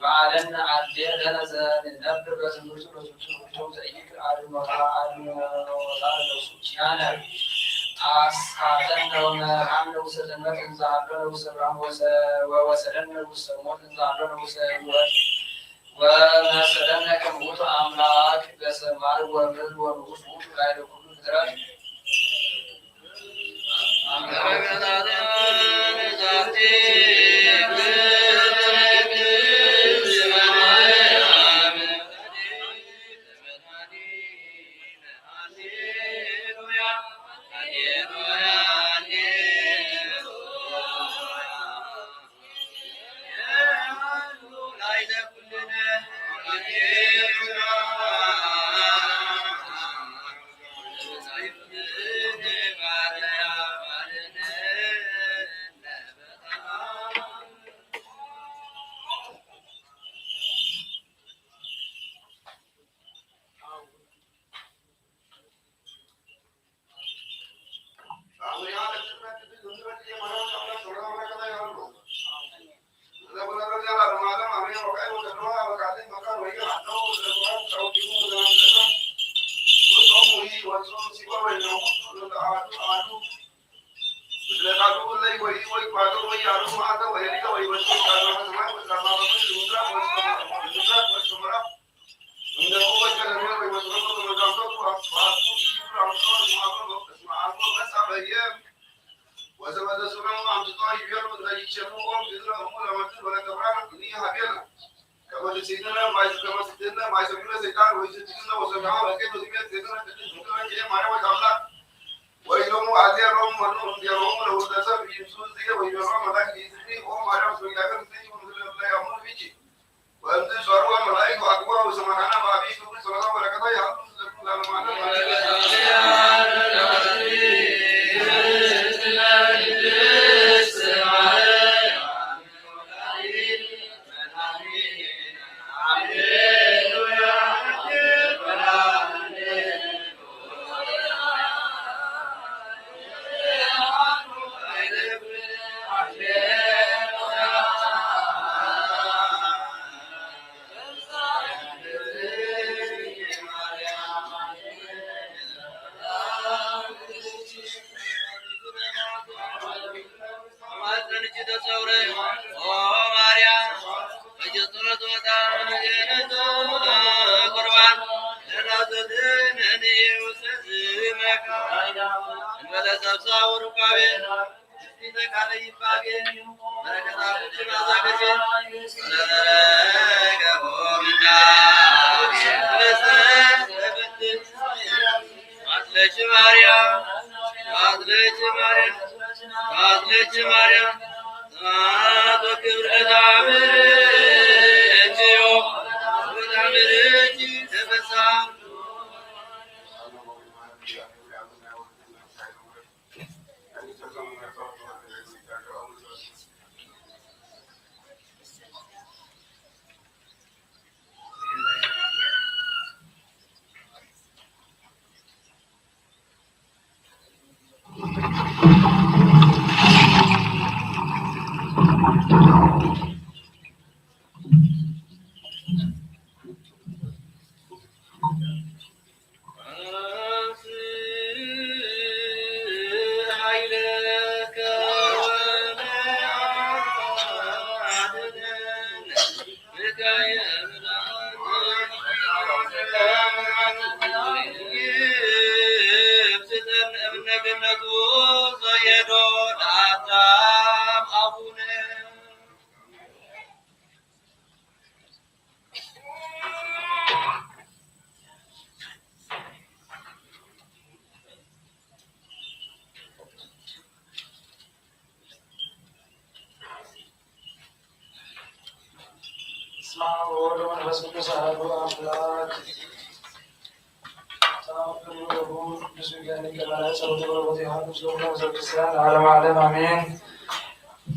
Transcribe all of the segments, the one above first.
وعلن عدي لنزل النبر بسمرت وسوسو زيك عدم ولا أصحابنا ومحمد وسلمة زعلنا وسرعنا وسلمنا وسلمون زعلنا وسلمون وما سلمنا كموت أملاك بسمار ومل ونوش لا يكون درج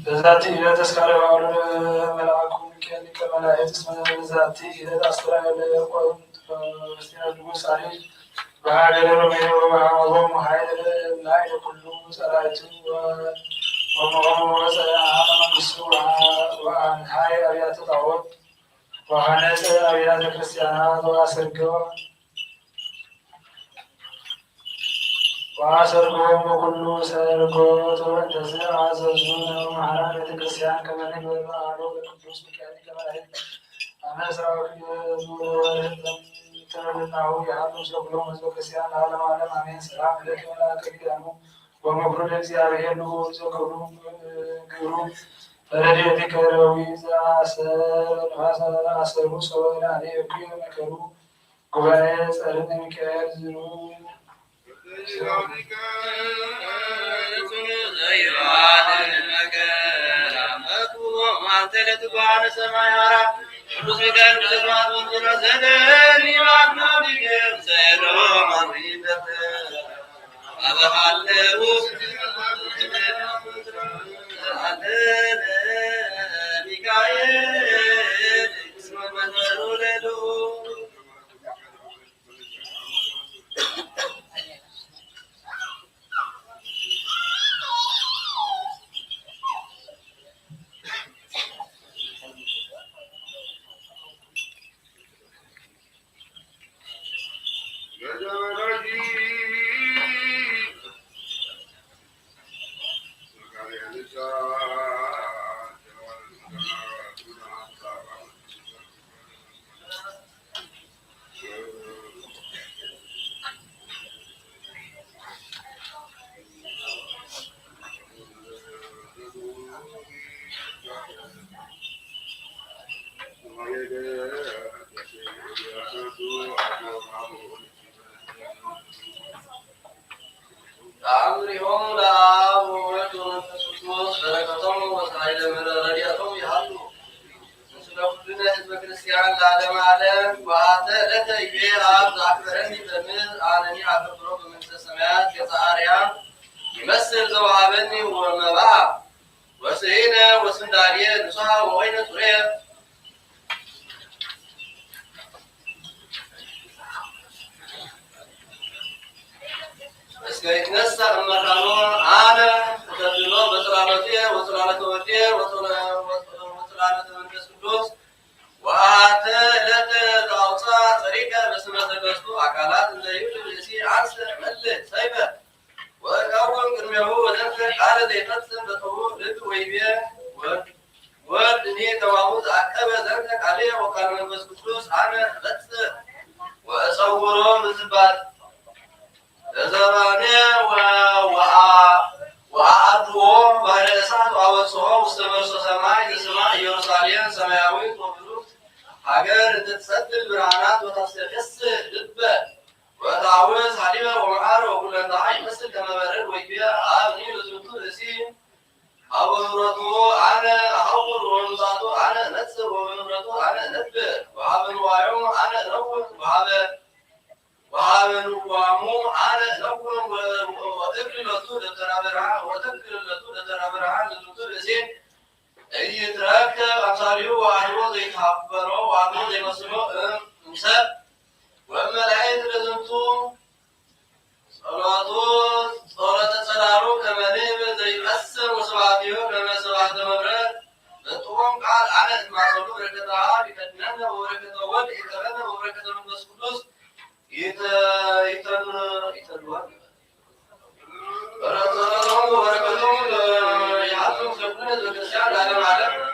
በዛቲ ዕለት እስካለ ባሉ መልአኩ ሚካኤል ከመላእክት እስመ በዛቲ ዕለት አስተራየ ለቆስጠንጢኖስ ንጉሥ አርዮስ በሀገረ ሮሜ ወበአሞሮሙ ኃይለ ላይ ለኩሉ ጸላእቱ ወመሆሙ ወፀአ መንግሥቱ ወአንኃይ አብያተ ጣዖት ወሐነጸ አብያተ ክርስቲያናት ወአሰርጎሙ በኩሉ ሰርጎት ወእንተዝ አዘዙነ መሐራ ቤተ ክርስቲያን ከመ ንግበር በዓሎ በቅዱስ ሚካኤል ሊቀ መላእክት አመ ዕስራ ተረድናሁ የሀሉ ምስለ ኩሎሙ ሕዝበ ክርስቲያን ለዓለመ ዓለም አሜን። ሰላም ለከ መልአከ ኪዳኑ ወመኩሩ ለእግዚአብሔር ንጉሥ ዘክብሩ ግብሩ በረድኤትከ ረዊዕ ዘአሰሩ ሰብእ ለአሌክዩ መከሩ ጉባኤ ጸርነ ሚካኤል ዝኑ يمثل ذوهبني ومباع وسهينة وسندالية نصها وغينة سوريا بس يتنسى أما كانوا أنا تدلوا بطلالتي وطلالة ودي وطلالة منكس قدوس وآتلت دعوصا طريقة بسمة تقصدو أكالات اللي يوجد يسي عرس ملت سيبه وقاوم قرميه وذنفر قال ذي قدسن بطوه لد ويبيه وردني تواوز أكبر ذنفك عليه وقال من بس قدوس أنا قدس وأصوره مزبات لزراني وأعدوه بحر إسان وأوصوه واستمرس سماء لسماء يروساليم سماوي وبروك حجر تتسدل برهانات وتصيخس لبه وتعوز حليمة ومعار وكل انتعاي مثل كما برد ويبيع آبني لزمتو لسين أبنرتو أنا أحور ونصاتو أنا نتسر ومنرتو أنا نتبر وعبن وعيوم أنا نوم وعبن وعمو أنا نوم وذكر لتو لتنابرها لزمتو لسين أي تركت أمثاليو وعيوم ذي تحبرو وعبن ذي مسلو مسب وملايين لزمتو صلاة صلارو كما نيم زي أسر وسبعتيو كما سبعة مبرد لطوم قال أنا مع صلو بركتها بكتنانا وبركة ود إتغانا وبركة من بس قدوس يتنوان بركتهم وبركتهم يحطهم خبرنا الكسيان لعلم عالم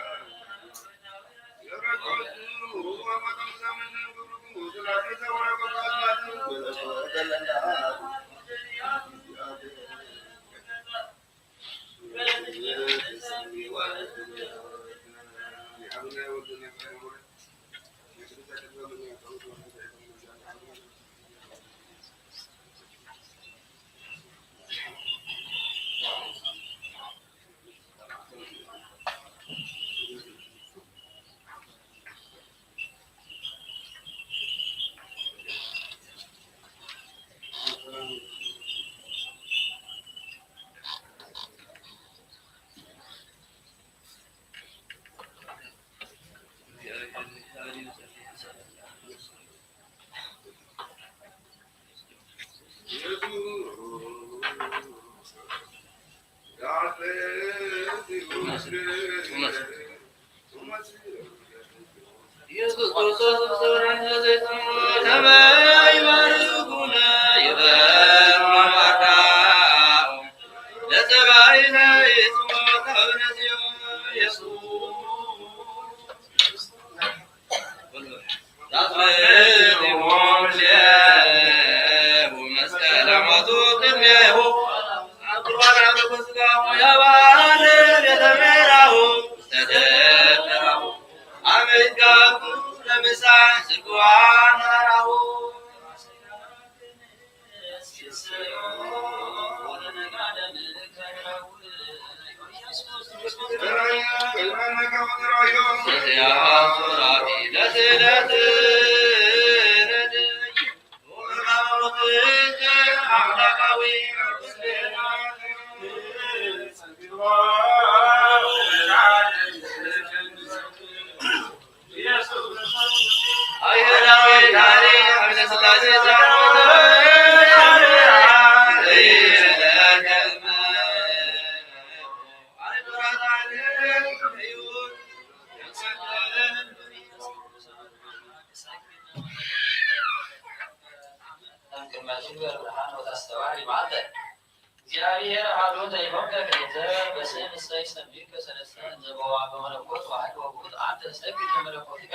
እግዚአብሔር አዶን ዘይሆን ከከይተ በስም እሰይ ሰሚዕ ከሰለስተ ዘበዋ በመለኮት ዋሕድ ወውእቱ አንተ ሰግድ ለመለኮትከ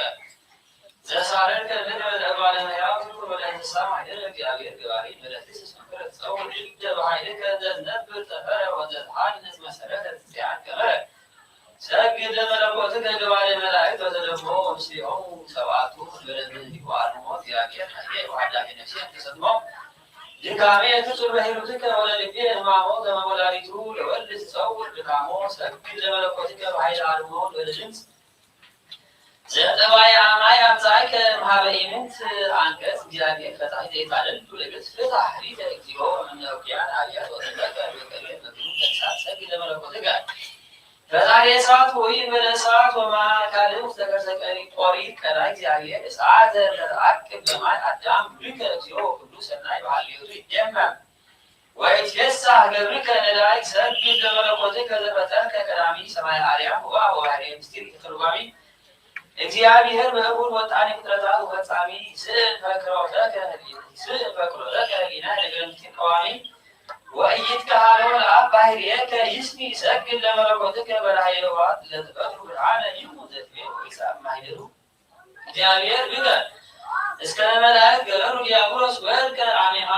ዘሳረን ከልነ ለባለ ሕያው ወደ እንስሳ ማይደር እግዚአብሔር ገባሪ መለትስ ስንክረት ሰው ልደ በኃይልከ ዘነብር ጠፈረ ወዘትሐንስ መሰረተ ትጽያት ከመረ ሰግድ ለመለኮትከ ገባሪ መላእክት ወዘደሞ ምስሌሆሙ ሰብአቱ በለብህ ይዋርሞ እግዚአብሔር ኃይሌ ወኃዳፊ ነፍሴ ተሰጥሞ ድካሜ ትጹር በሂሩትከ ወለልቤ ሕማሞ ከመወላዲቱ ለወልድ ትጸውር ድካሞ ሰግድ ለመለኮትከ በኃይለ አልሞ ወለድምፅ ዘጠባይ አማይ አምሳይከ እምኀበ ኢምንት አንቀጽ እግዚአብሔር ፈጣሪ ዘይታደሉ ለገጽ ፍትሐ ሪተ እግዚኦ እምነውኪያን አብያት ወተለቀ በቀሌ መግኑ ተንሳት ሰግድ ለመለኮትከ ፈጣሪ እሳት ሆይ በለ እሳት ወማካልም ተከሰቀሪ ቆሪት ቀራይ እግዚአብሔር እሳት ዘተአቅብ በማይ አዳም ብከ እግዚኦ ቅዱስ ሰናይ ባህልዮቱ ይደመም ወይትየሳህ ገብርከ ነዳይ ሰግድ ለመለኮትከ ዘፈጠርከ ቀዳሚ ሰማይ አርያም ወባሕርየ ምስጢር ትርጓሚ እግዚአብሔር በእቡን ወጣኔ ፍጥረታት ወፈጻሚ ስእን ፈክሮተከ ህሊና ነገረምትን ቀዋሚ ወኢይትከሃሎ ለአብ ባሕርየከ ይስሚ ሰግድ ለመለኮትከ በላዕየ ሕዋት ለተፈጥሩ ብርሃነ ይሙት ዘትቤ ወይሳብ ማኅደሩ እግዚአብሔር ብከ እስከ መላእክት ገበሩ ዲያብሎስ ወልቀ አሜሃ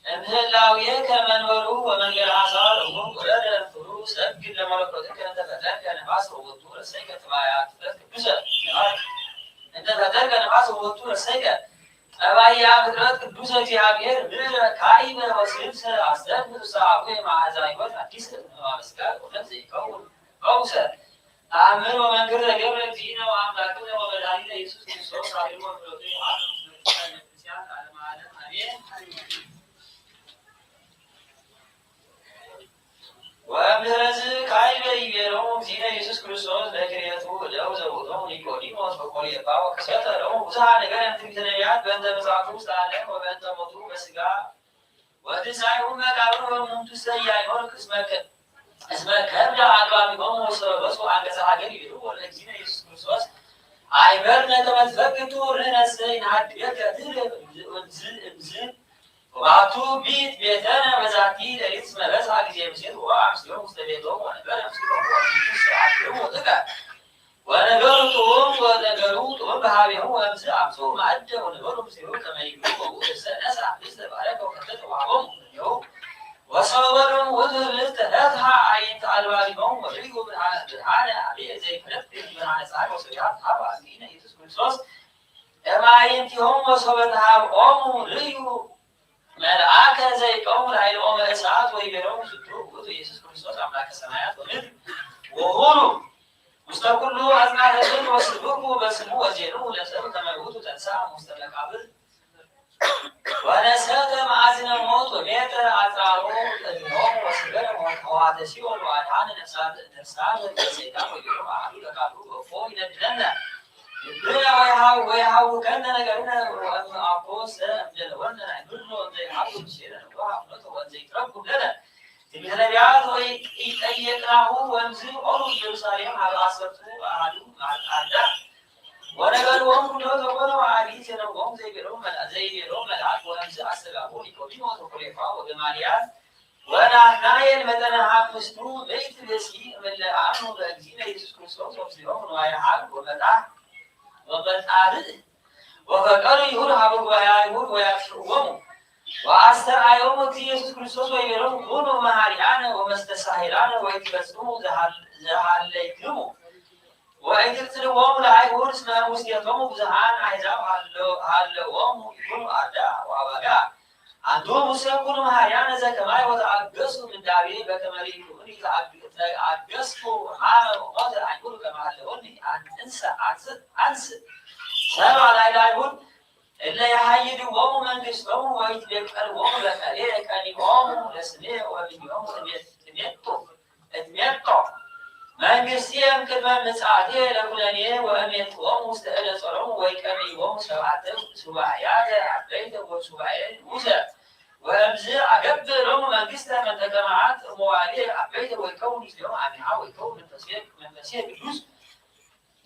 እምህላውየከ መንበሩ ወመንገል ሐሳር እሙም ወለደ ፍሩ ሰግድ ለመለኮትከ እንተፈጠርከ ነፋስ ወወቱ ረሰይከ ጥባያት ቅዱሰ እንተፈጠርከ ነፋስ ወወቱ ረሰይከ ጠባያ ፍጥረት ቅዱሰ እግዚአብሔር ምድረ ካይበ ወስልሰ አስደንብ ሰአቡየ መዓዛ ሕይወት አዲስ ማመስጋር እውነት ዘይከውን ፈውሰ ተአምር ወመንክር ገብረ እግዚእነ ወአምላክነ ወመድኃኒነ ኢየሱስ ክርስቶስ አድኅኖ ፍኖተ ዓለም ክርስቲያን ዓለመ ዓለም አሜን። ወእምድኅረዝ ካይበ ይቤሎሙ እግዚእነ ኢየሱስ ክርስቶስ ለክርኤቱ እደው ዘውእቶሙ ኒቆዲሞስ ወቆልዮጳ ወክሰተ ሎሙ ብዙኃ ነገረ እምትንቢተ ነቢያት በእንተ ምጽአቱ ውስተ ዓለም ወበእንተ ሞቱ በሥጋ ወትንሣኤሁ መቃብር ወእሙንቱሰ ኢያእመሩ እስመ ከብደ አልባቢሆሙ ወሰበሱ አንቀጸ ሀገር ይቤልዎ ለእግዚእነ ኢየሱስ ክርስቶስ አይመርነ ከመ ትፈቅዱ ርኅነሰ ይንሐድገከ ትኅረብ እምዝ ወባቱ ቢት ቤተነ በዛቲ ሌሊት እስመ በጽሐ ጊዜ ምሴት ወአምስሎሙ ውስተ ቤቶሙ ወነበረ ምስሎሙ ወእሙንቱሰ አድኅዉ ጥቀ ወነገሩ ጡም በኀቤሁ ወእምዝ አምጽኡ ማዕደ ወነበሩ ምስሌሁ ከመ ይብሉ ወውእቱሰ ነሥአ ህብስተ ባረከ ወከተተ ወሀቦሙ እምኔሁ ወሰወሮሙ ውእቱ ህብስት ተፈትሐ አዕይንተ አልባቢሆሙ ወርእዩ ብርሃነ አብየ ዘይፈነጥቅ ብርሃነ ፀሐይ ወሰቢሐት ሀበ እግዚእነ ኢየሱስ ክርስቶስ እምአዕይንቲሆሙ ወሶበ ተሃብኦሙ ርእዩ መልአከ ዘይቆሙ ላዕሎሙ እሳት ወይቤሎሙ ዝንቱ ውእቱ ኢየሱስ ክርስቶስ አምላከ ሰማያት ወምድር ወሁሉ ውስተ ኩሉ አጽናፈ ምድር ወስብኩ በስሙ ወዜኑ ለሰብእ ከመ ውእቱ ተንሥአ እሙስተ መቃብር ወነሰተ መዓዝነ ሞት ወሜጠ አጽራሮ እምኔሆሙ ወስገረ ኆኃተ ሲኦል ወአድኃነ ነፍሳተ እምሰይጣን ወይቤሎሙ አሐዱ ለቃሉ እፎ ይነድደነ ልብነ ወይሃውከነ ነገርነ ወእምአኮ እምደለወነ ንብሎ እንዘ ይሃውክ ምስሌነ ንዋሃ ፍኖተ ወእንዘ ይትረኩብ ለነ ትንቢተ ነቢያት ወኢጠየቅናሁ ወእምዝ ኦሩ ኢየሩሳሌም ሀበ አሰርቱ አሐዱ አዳም ወነገሮሙ ኩሎ ዘኮነ ወአሐዲት ዘነብቦሙ ዘይቤሎሙ መልአክ ወእምዝ አስተጋብኡ ኒቆዲሞስ ወቆልዮጳ ወገማልያል ወናትናኤል መጠነ አምስቱ በይት ብእሲ እምለአኑ በእግዚእነ ኢየሱስ ክርስቶስ ወምስሌሆሙ ንዋየ ሀብእ ወመጣርእ ወፈቀዱ ይሁድ ሀበ ጉባኤ አይሁድ ወያጥፍእዎሙ ወአስተርአዮሙ እግዚእ ኢየሱስ ክርስቶስ ወይቤሎሙ ኩኑ መሐሪያነ ወመስተሳሂላነ ወኢትፈጽሙ ዘሃለይክሙ ወኢትቅትልዎሙ ለአይሁድ እስመ ውስቴቶሙ ብዙኃን አሕዛብ ሀለዎሙ ይኩኑ አርዳእ ወአባግዕ አንትሙ ሙሴ ኩኑ መሐሪያነ ዘከማይ ወተአገሱ ምንዳቤ በከመ ርኢኩኒ ተአገስኩ ሀበ ሞተ አይሁድ ከመ ሀለወኒ አንስ ሰብአ ላዕለ አይሁድ እለ የሐይድዎሙ መንግሥቶሙ ወይትቤቀልዎሙ በቀሌ ቀኒኦሙ ለስሜ ወብኔሆሙ እትሜጦ መንግሥትየ እምቅድመ ምጽአቴ ለኵነኔ ወእሜጥዎሙ ውስተ እደ ጾሮሙ ወይቀንይዎሙ ሰብዓተ ሱባዔያተ አበይተ ወሱባዔ ንዑሰ ወእምዝ አገብር ሎሙ መንግሥተ መንጠቀ መዓት እምዋዕሌ አበይተ ወይከውኑ ምስሌሆሙ አሚሃ ወይከውኑ መንፈሴ ቅዱስ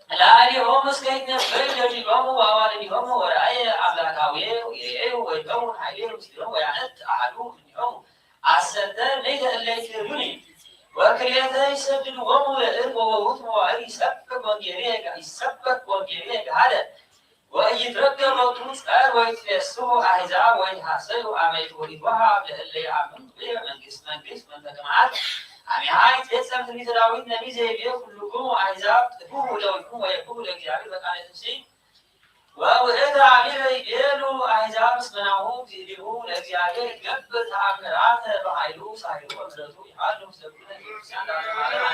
ላዕሌሆሙ እስከ ይትነበዩ ደቂቆሙ ወአዋልዲሆሙ ወራእየ አምላካዊ ይሬዩ ወይከውን ኃይሌ ምስሌሆሙ ወያነት አሐዱ እምኔሆሙ አሰርተ ሌተ እለ ይክህዱኒ ወክልኤተ ይሰድድዎሙ ለእርቅ ወውእቱ መዋዕል ይሰበክ ወንጌልየ ገሃደ ወኢይትረከብ ሎቱ ጸር ወይትፌስሑ አሕዛብ ወይትሐሰዩ አመ ይትወሃብ ለእለ ይአምኑ ብየ መንግሥት መንጠቀ መዓት አሚሃ ይትፌጸም ትንቢተ ዳዊት ነቢይ ዘይቤ ኩልክሙ አሕዛብ ጥፉ እደዊክሙ ወየኩኑ ለእግዚአብሔር በቃለ ትንሣኤ ወውእቱ አሚረ ይቤሉ አሕዛብ እስመ ናሁ እግዚእሁ ለእግዚአብሔር ይገብር ተአምራተ በኃይሉ ሳይሉ ወምሕረቱ ይሃሉ ምስለ ኩልነ ቤተክርስቲያን ለዓለመ ዓለም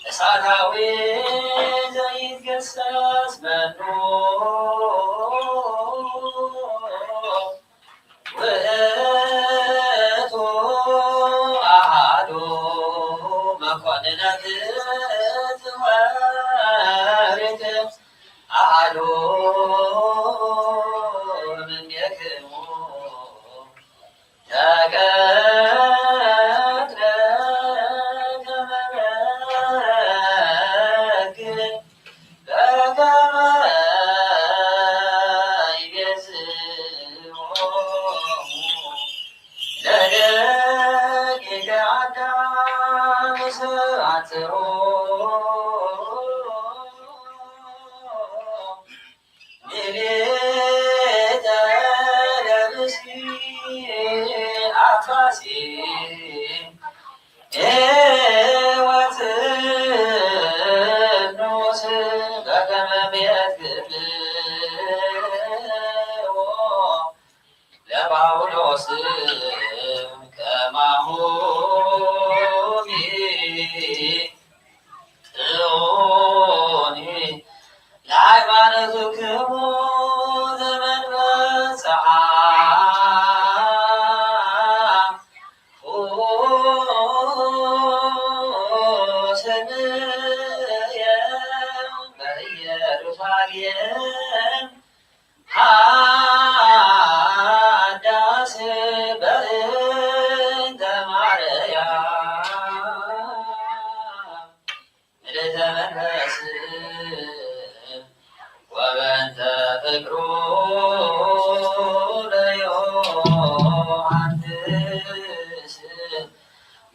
እሳታዊ ዘይትገሰጽ መኑ ውእቱ አሐዱ መኮንነ ትወርድ አሐዱ እምኔክሙ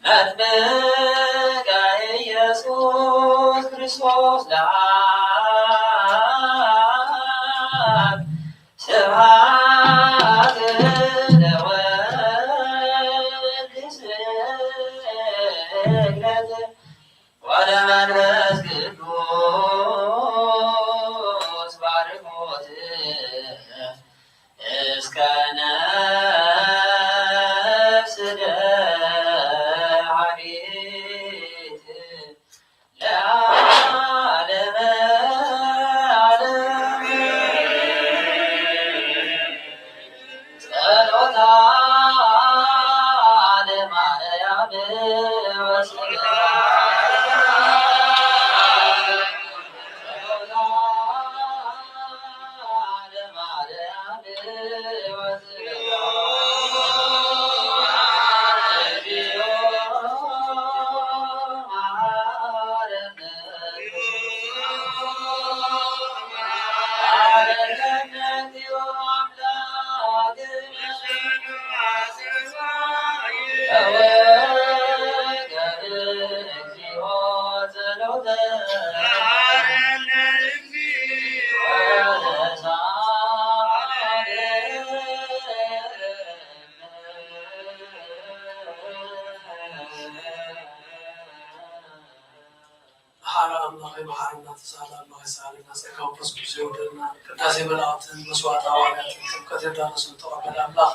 መጥምቀ ኢየሱስ ክርስቶስ ለአብ ስብሐት ለወልድ ስግደት ወለመንፈስ ቅዱስ ባርኮት እስከ ነፍስ ደኃሪት ለዓለመ ዓለም። ጸሎታ ለማርያም ወስብሐት ቅዳሴ መላእክትን መስዋዕት ሐዋርያትን ጥምቀት የዳረሱን ተዋበል አምላክ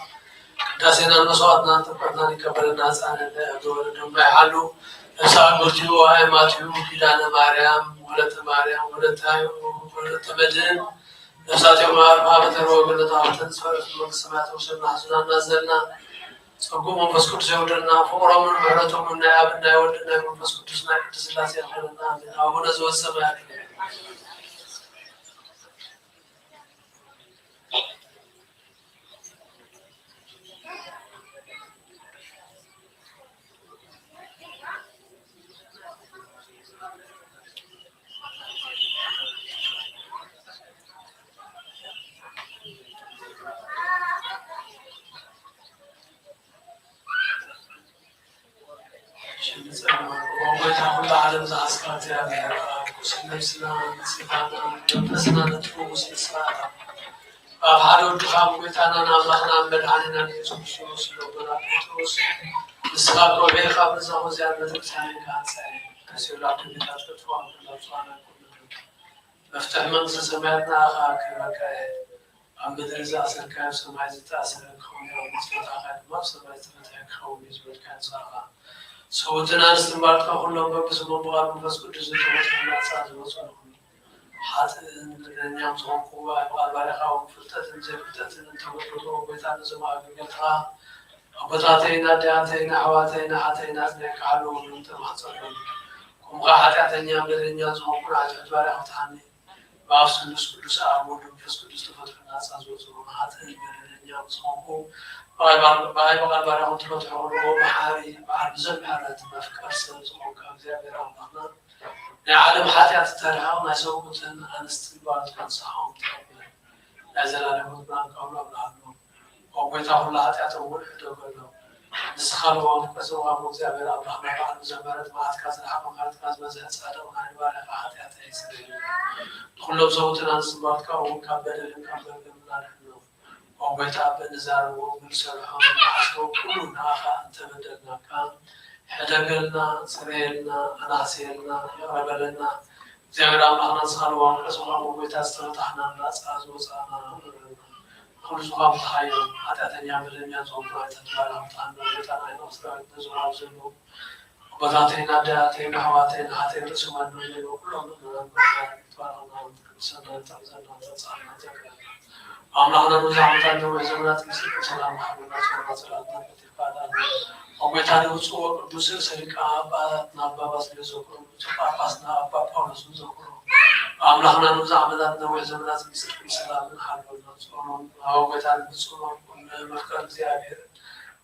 ቅዳሴናን መስዋዕትናን ጥምቀትናን ይቀበልና ሕፃንን ለወለደው ማይሃሉ እሳ ጎርቲዮ ሃይማቲዩ ኪዳነ ማርያም ወለተ ማርያም ወለተ መድህን ነፍሳቸው ማርማ በተሮ ወገነታትን ስፈረት መንግስት ሰማያት ወሰና ሐዘናና ዘና ጸጉ መንፈስ ቅዱስ ይወደና ፍቅሮምን ምህረቶምና የአብና የወልድና የመንፈስ ቅዱስና ቅድስት ሥላሴ ያፈለና አቡነ ዘበሰማያት ዓለም ዘአስካት ያገራ ነፍስና ስጋና መንፈስና ነጥቦስ ስራታ በባህሪ ወድኻም ጎይታናን አምላኽናን መድኃኒናን ኢየሱስ ክርስቶስ ስለሆነ ጴጥሮስ ንስኻ ቆቤኻ ብዛኹ እዚያ ቤተክርስቲያን ካንሳይ ከሲውላቱ ቤታቸው አምላክና መፍትሕ መንግስተ ሰማያት ናኻ ከመካየ ኣብ ምድሪ ዝኣሰርካ ኣብ ሰማይ ዝተኣሰረ ክኸውን መስፈታኻ ድማ ኣብ ሰማይ ዝተፈትሐ ክኸውን እዩ ዝበልካ ንስኻ ሰውትን አንስትን ባልካ ሁሉም በብስሙ በቃል መንፈስ ቅዱስ ተወጥና ጻዝ ወጽኑ ሐጥን በደኛም ጾንኩ በቃል ባለካው ፍልጠትን ዘፍልጠትን ተወጥቶ በታን ዘማግኘታ አበታተይና ዳያተይና ሐዋተይና ሐተይና ዘካሉ ሁሉም ተማጸኑ ቁምጋ ኃጢአተኛ በደኛ ጾንኩ አጀት ባለካታኒ በአብስሉስ ቅዱስ አብ ወልድ መንፈስ ቅዱስ ተፈጥሮና ጻዝ ወጽኑ ሐጥን በደኛም ጾንኩ باي بقى بارهم تروحوا بحاري بعد زمحرات مفكر سنزقوا كأجزاء الله نعلم حتى تترها ونسوقتن أنستبارت كنصحهم تقبل نزل عليهم بلان قبل بلانهم وبيتهم الله حتى تقول حدو كله نسخلوا وكسوا مجزاء الله بعد زمحرات ما أتكاز الحق ما أتكاز مزهد سعادة ونعني بارك حتى تيسير كلهم صوتنا أنستبارت كأول كبل كبل بلانهم وبيتها بنزار وبنسرحهم وحسكوا كلنا أخا أنت بدلنا كان حدقلنا سريلنا أناسيلنا يغربلنا زيغر الله نصخل وانقصوا وبيتها استفتحنا الناس أزوزانا خلصوا بتخيل حتى تنيام الدنيا صوبنا تتبالا مطعنا وبيتنا عين أسرع نزوها وزنو وبطاتينا داتينا حواتينا حتين رسوما نجيب وكلهم نقول تبالا سنة تغزلنا نتصعنا تكرا أملانا نزعمتنا وزمنات مسيح سلام حبنا سلام سلامنا بتفادنا وبيتاني وصول قدوس سرقة أباتنا باباس لزوكرو باباسنا باباولس لزوكرو أملانا نزعمتنا وزمنات مسيح سلام حبنا سلام وبيتاني وصول مفكر زيادة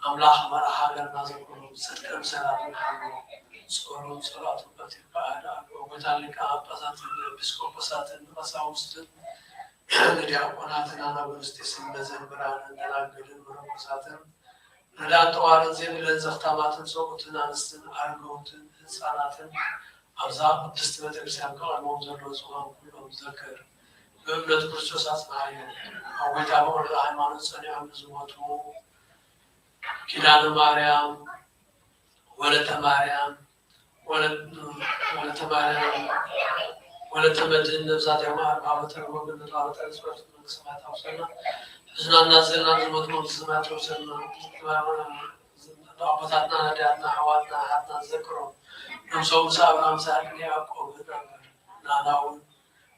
أملاح مرا حاجرنا زوكرو سلام سلام حبنا سلام صلاة بتفادنا وبيتاني كأباسات بسكوباسات نبصاوستن እንግዲህ አቆናትና ናብርስቲ ስመዘን ብርሃን እንደናገድን መነኮሳትን ረዳን ተዋረን ዘይብለን ዘኽታማትን ሰቁትን አንስትን አርገውትን ህፃናትን አብዛ ቅድስት ቤተክርስቲያን ከቀድሞም ዘሎ ጽዋም ኩሎም ዘክር በእምነት ክርስቶስ አጽናዩ አወይታ በወርደ ሃይማኖት ጸኒዖም ዝሞቱ ኪዳነ ማርያም ወለተ ማርያም ወለተ ማርያም ወለተ መድህን ነብሳት የማር ባበተር ወገን ባበተር ስፈርት መንግስማት አውሰና ህዝናና ዘለና ዝሞት መንግስማት አውሰና አባታትና ነዳያትና ሐዋትና ሀብና ዘክሮ ነምሰው ሙሳ አብርሃም ሳቅ ያዕቆብ ነበር ናናውን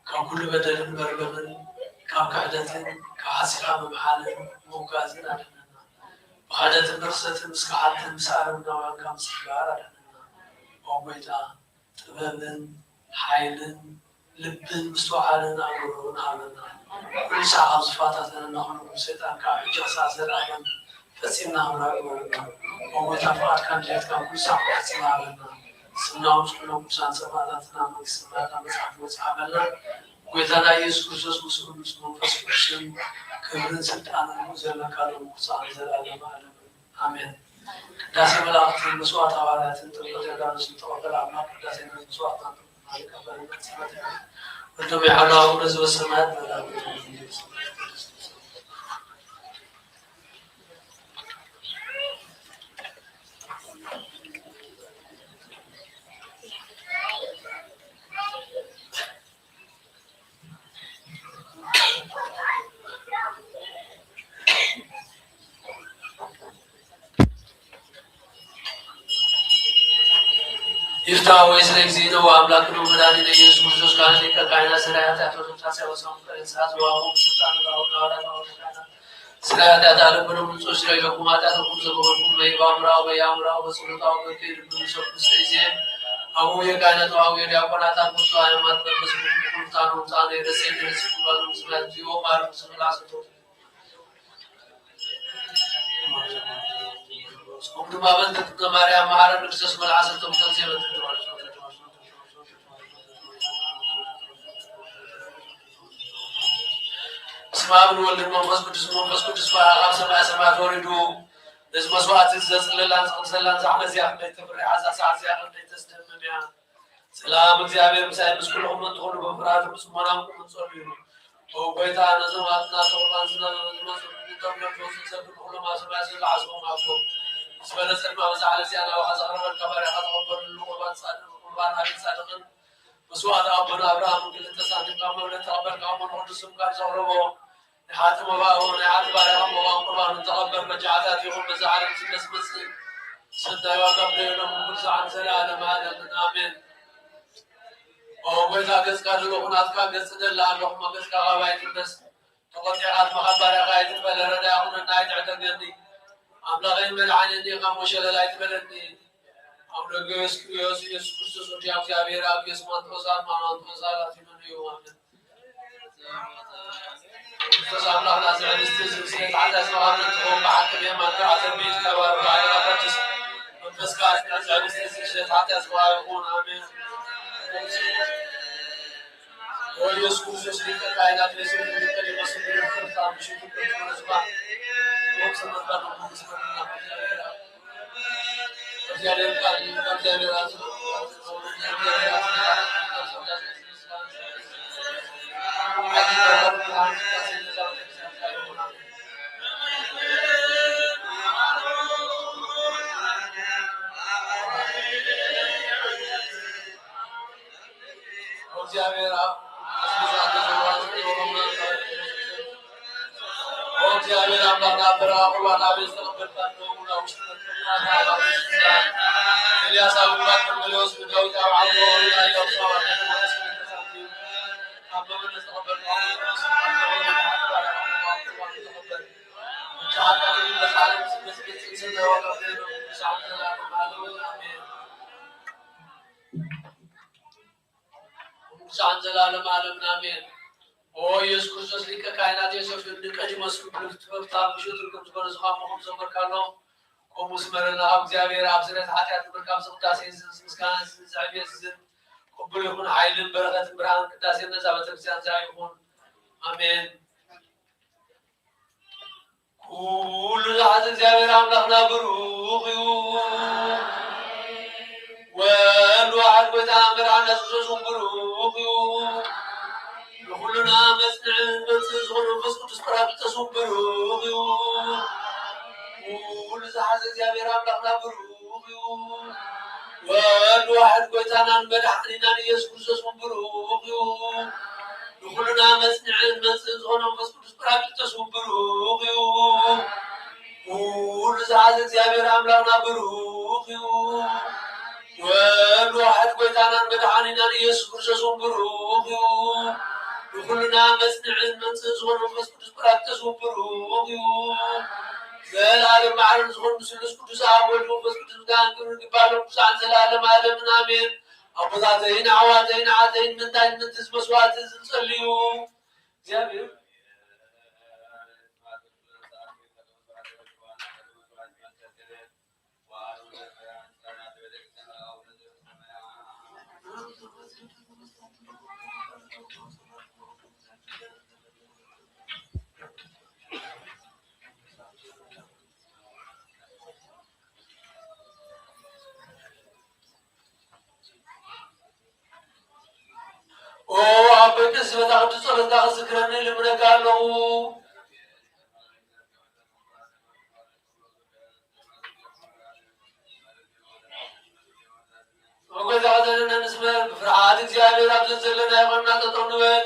ከኩሉ በደልን መርገምን ካብ ክዕደትን ካብ ሓሲኻ ምምሓልን ምውጋዝን አድነና ብሓደትን ብርሰትን ምስ ክሓትን ምስ ኣረምናውያንካ ምስግባር አድነና ኦጎይታ ጥበብን ሓይልን ልብን ምስተውዓልን ኣእምሮን ሃበና ኩሉ ሰዓት ካብ ዝፋታተነና ኩሉ ሰይጣን ካብ ሕጂ ክሳብ ዘለኣለም ፈፂምና ምራቅ ይበለና ኦጎይታ ፍቓድካ ድሌትካ ኩሉ ሰዓት ፈፂምና ሃበና ስናውስ ኩሎም ቅዱሳን ሰማዕታትና መንግስተ ሰማያት መፅሓፍ መፅሓፈና ጌታና ኢየሱስ ክርስቶስ ምስሉ ምስ መንፈስ ቅዱስን ክብርን ስልጣንን ዘለካ ለምቁፃን ዘላለም ዓለም አሜን። ቅዳሴ መላእክትን መስዋዕት ሐዋርያትን ጥምቀት ዮርዳኖስን ተቀበል አምላክ ቅዳሴ መስዋዕት ማለቀበልና ጽበት ወደም ያለው አቡነ ዘበሰማያት በላበት ይፍታ ወይስ ለግዚእነ ወአምላክነ ወመድኃኒነ ኢየሱስ ክርስቶስ ካህን ሊቀ ካህናት ስለ ኃጢአት ወተታሰ ወሰሙ ከእንስሳት ዘዋሙ ስልጣን ለአውራና ስለ ኃጢአት ዓለም በንጹህ ስለ ለኩም ኃጢአት ሁሉ ዘበወርኩም በይባምራው በያምራው በጸሎታው በክል ብንሰብ ስይዜ አቡ የካህናት ዋው የዲያቆናት አቡነ ሃይማኖት በመስሙ ኩልታኑ ጻነ የደሰኝ ደስ ባሉ ስለ ጂኦ ማርኩስ ስላሰቶ ወንድ ማበንት ማርያም ማረን ክርስቶስ መልአሰ ተምተን ሲበት ስማብን ወልድ መንፈስ ቅዱስ በአብ ሰማይ ሰማያት ወሪዱ ለዚህ መስዋዕት ዘጽለላን ጸንሰላን ዛዕለዚያ ለተፈሪ አዛሳ አዚያ ለተስተመሚያ ሰላም እግዚአብሔር ምሳይ ምስኩልኩም እንትሆኑ በፍርሃት ምስማናንኩም እንጸልዩ ወይታ ነዘማትና ተውላን ዝናመ ተምለፈው ሰብኩ ለማሰባሰ ለዓዝቦም አፍቶ ስበለጽማ በዛዕለዚያ ነው አዛረበ ከበረ አጥቆበሉ ቁርባን ጻድቅ ቁርባን አብይ ጻድቅን መስዋዕት አቡነ አብርሃም ለተሳደቀ መውለድ ተቀበልከው መንፈስም ጋር ዘውረቦ حاتم وباون عاتب عليهم وقربان تقبل مجاعات يوم بزعل مسمس سنة وقبل يوم كل عن سلالة هذا آمين وإذا قص قالوا هناك قص دل على ما قص قواعد الناس تقطيعات مخبرة قاعد بلا ردا هنا نايت عتقدني أملا غير من عن اللي قاموش لا لايت بلدني أملا قص يس كرسوس وجاء في أبيرا قص ما توصل ما توصل في من يوم فسامنا ناس عندستيز سيد على سواد تقوم بعد كم ما تعزم بيت كبار بعد راتس بس كاس ناس عندستيز سيد على سواد يكون آمين ويسكون سوسري كائنات ليس من كلمة سنين كرتام شيء كل نسبة وقسم الله وقسم الله وجعل الكائن كم جاء ዘላለም ዓለም አሜን። ኦ ኢየሱስ ክርስቶስ ሊቀ ካህናት የሰፍ ልቀጅ መስሉ ተፈታ ምሽት ልቅም ተበረዝኻ መሆን ዘመርካሎ ቆሙስ መረና እግዚአብሔር አብዝረት ኃጢአት በርካም ስቅዳሴ ምስጋና ዘዕቤት ዝን ቅቡል ይሁን ኃይልን በረከትን ብርሃን ቅዳሴ ነዛ ቤተክርስቲያን ዛ ይሁን አሜን። ኩሉ ዛት እግዚአብሔር አምላክና ብሩክ እዩ ወልድ ዋሕድ ጎይታ መድኃኒነ ኢየሱስ ብሩክ እዩ ለኩሉና መጽንዕ መጽእ ዝኾነ መንፈስ ቅዱስ ጰራቅሊጦስ ብሩክ እዩ ኩሉ ዛት እግዚአብሔር አምላክና ብሩክ እዩ ወልድ ዋሕድ ጎይታናን መድኃኒናን ኢየሱስ ክርስቶስ ብሩክ እዩ ለኩሉና መጽንዕን መጽእ ዝኾነ መንፈስ ቅዱስ ጰራቅሊጦስ ብሩክ እዩ ኩሉ ዛት እግዚአብሔር አምላክና ብሩክ እዩ ወልድ ዋሕድ ጎይታናን መድኃኒናን ኢየሱስ ክርስቶስ ብሩክ እዩ ለኩሉና መጽንዕን መጽእ ዝኾነ መንፈስ ቅዱስ ጰራቅሊጦስ ብሩክ እዩ ዘላለም ባሕርን ዝኾኑ ስሉስ ቅዱስ አብ ወልድ መንፈስ ቅዱስ ጋር ክብር ይግባለው ክሳን ዘላለም ዓለምን አሜን። አቦታተይን አዋተይን አተይን ምንታይን ምንትስ መስዋዕት ዝጸልዩ እግዚአብሔር አበቅስ በጣም ጸሎታ ዝክረን ልምነጋለው ወገዛዘን እንስመ ፍርሃት እግዚአብሔር አብዘዘለና ይሆንና ተጠርንበል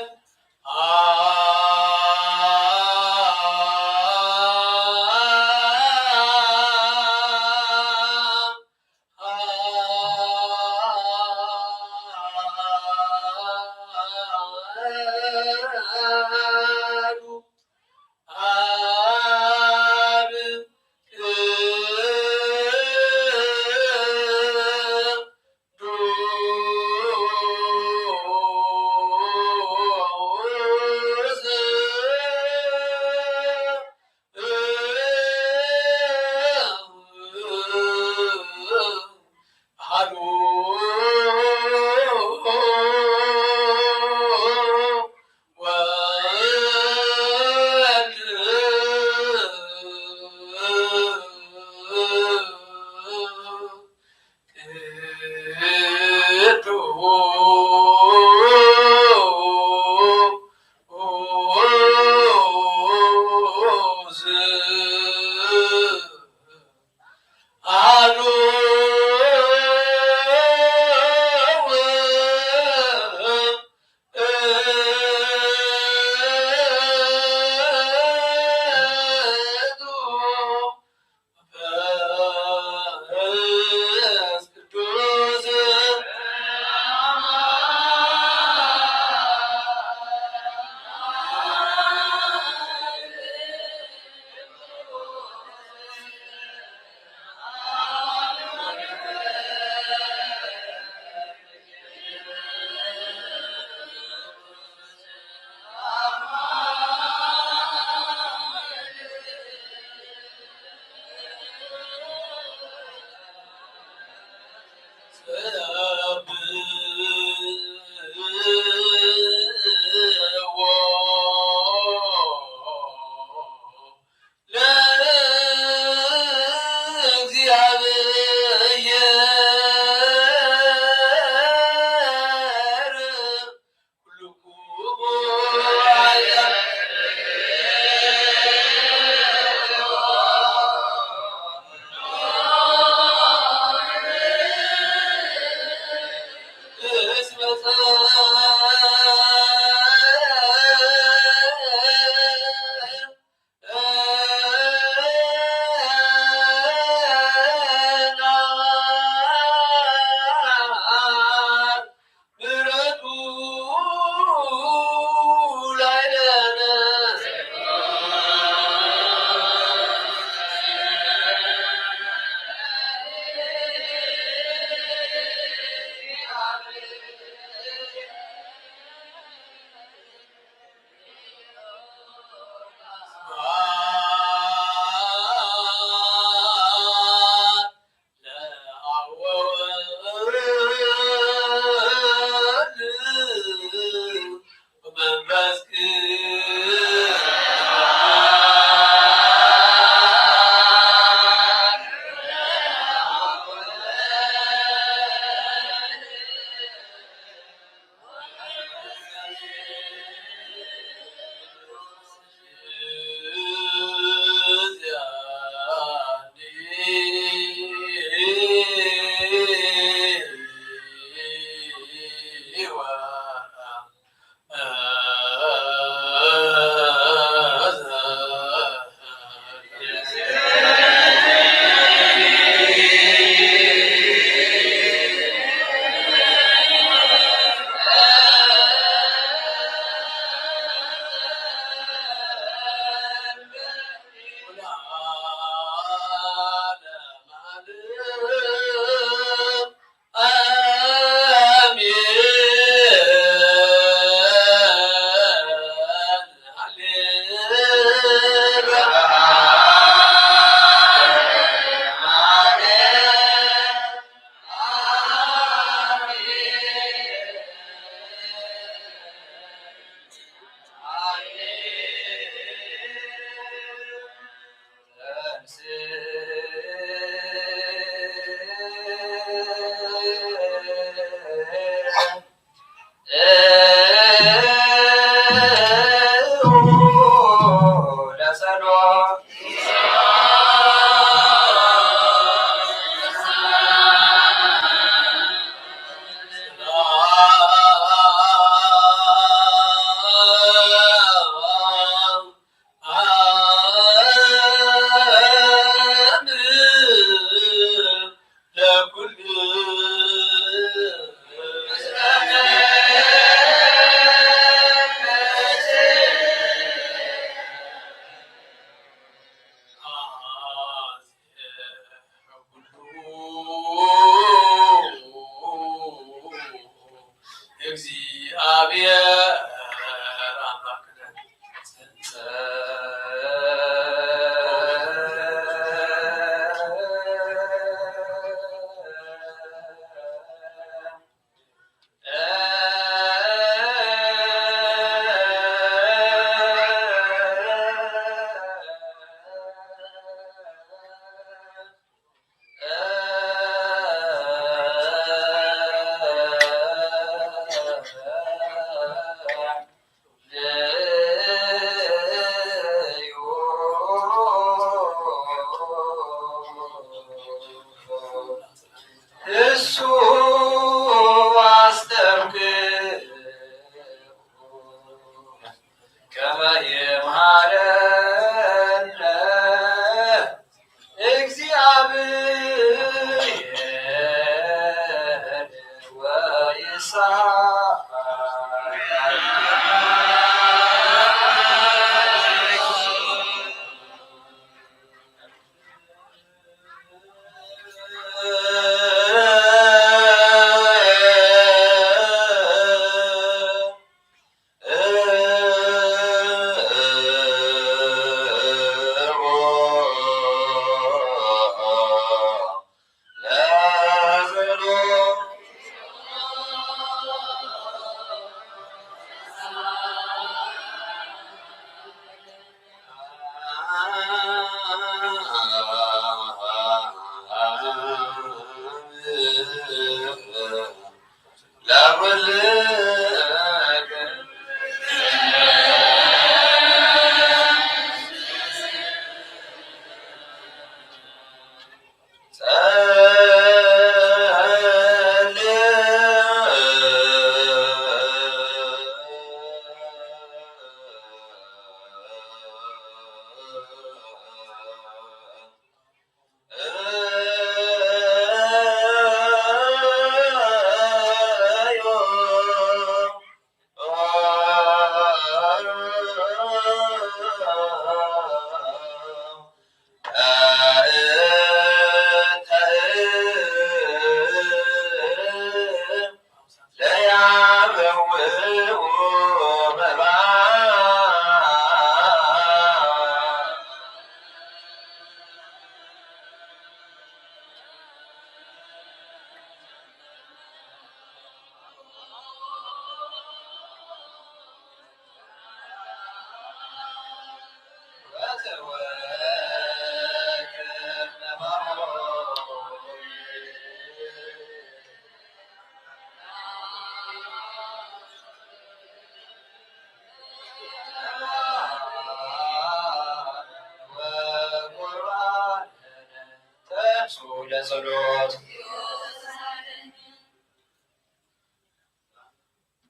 ለጸሎት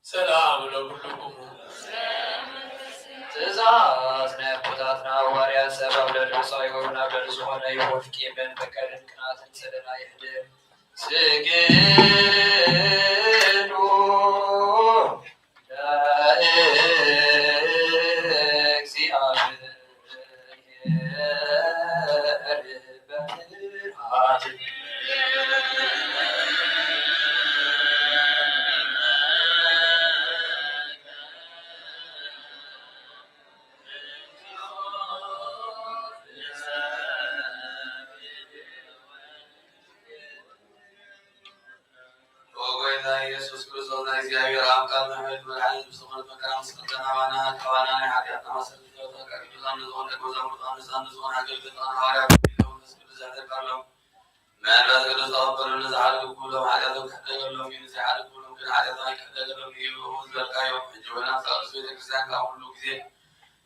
ሰላም ለሁሉም ትእዛዝ ነቦታትና ሐዋርያት ሰበብ ለድርሳዊ ወሩና በልዙ ሆነ የወፍቄ በን በቀልን ቅናትን ስልና ይህድር ስግዱ ለእግዚአብሔር ኢየሱስ ክርስቶስ እግዚአብሔር አብ ቃል መሐመድ መድኃኒት ብስሆነ መከራን ስቀጠና ዋና ከዋና ኃጢአት ማሰል ከቅዱሳን ዝሆን ከጎዛሙታን ሳን ዝሆን አገልግሎታን ሐዋርያት ቅዱስ ያደርጋለሁ መንፈስ ቅዱስ ተቀበሉን ዘሐልቁ ለም ኃጢአትን ከደገሎም ይንስ ያሐልቁ ለም ግን ኃጢአትን ከደገሎም ይሁን ዘልቃዮ እጅወና ሳቅስ ቤተክርስቲያን ከሁሉ ጊዜ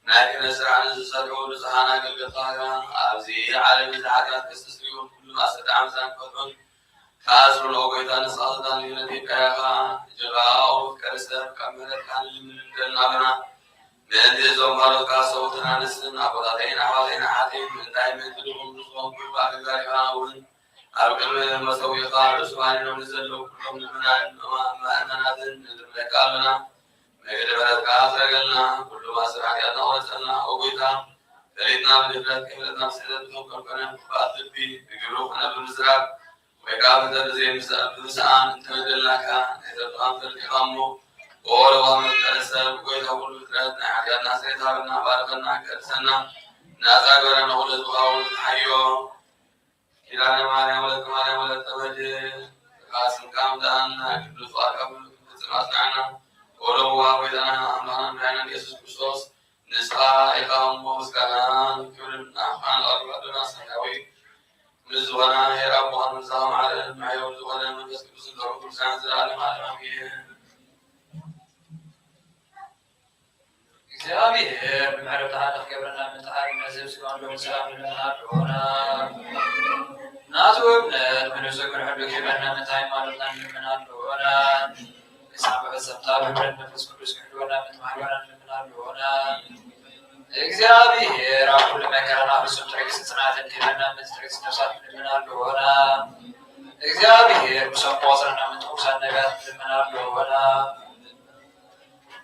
ናይክነ ስርዓን ዝሰርዑ ንጹሐን አገልግሎታ ኣብዚ ዓለም ኃጢአት ክስተስሪውን ሁሉ አሰዳ አምሳን ኮቶን ካዝሩ ለጎይታን ሳልታን ይነቲ ካያኻ ጀራው ከርሰብ ከመረት ካን ልምንደናለና من ذو مرض كاسو تنانسن أبواتين أحوالين حاتين من دائم يدلهم نصوم كل بعض ذلك أركم مسوي قال سبحانه ونزلوا كلهم لمنان ما أننا ذن لكالنا مجد بلد كافر قلنا كل ما سرعنا ورسلنا أبويتا فليتنا بلد كملتنا سيدتهم كالكنا فأدل بي بجروحنا بالمزرق ويقابل ذلك بمسعان انتمدلناك إذا تقامت الكرامو ولو هم الكرسل وقيل أقول بكرتنا حاجاتنا سيطابنا باركنا كرسلنا نازاقرنا ولد وقاول حيو كلانا ماريا ولد كماريا ولد تبجي قاسم كامدان كبلو فاقبل كتسراسنا ولو وابدنا أمانا بيانا يسوس كريستوس نسقى إقام ومسكنا كبلنا أحوان الأرض ودنا سنكوي نزوانا هيراب وان نزاهم على المعي ونزوانا من بس كبسن دعو كرسان زرالي معلم فيه እግዚአብሔር በማረታ ተከብረና መጣሪ ነዘብ ሲሆን ለሰላም ለናዶና ናቱብነ በነዘገር ሁሉ ከበና መታይ ማለትና ለናዶና ከሳበ ሰምታ በብረት መንፈስ ቅዱስ ከሆነ መተማሪያና ለናዶና እግዚአብሔር አሁን ለመከራና ፍጹም ትዕግስት ጽናትን ከበና መትረክስ ነፍሳት ለናዶና እግዚአብሔር በሰቆስረና መጥቆሳን ነጋት ለናዶና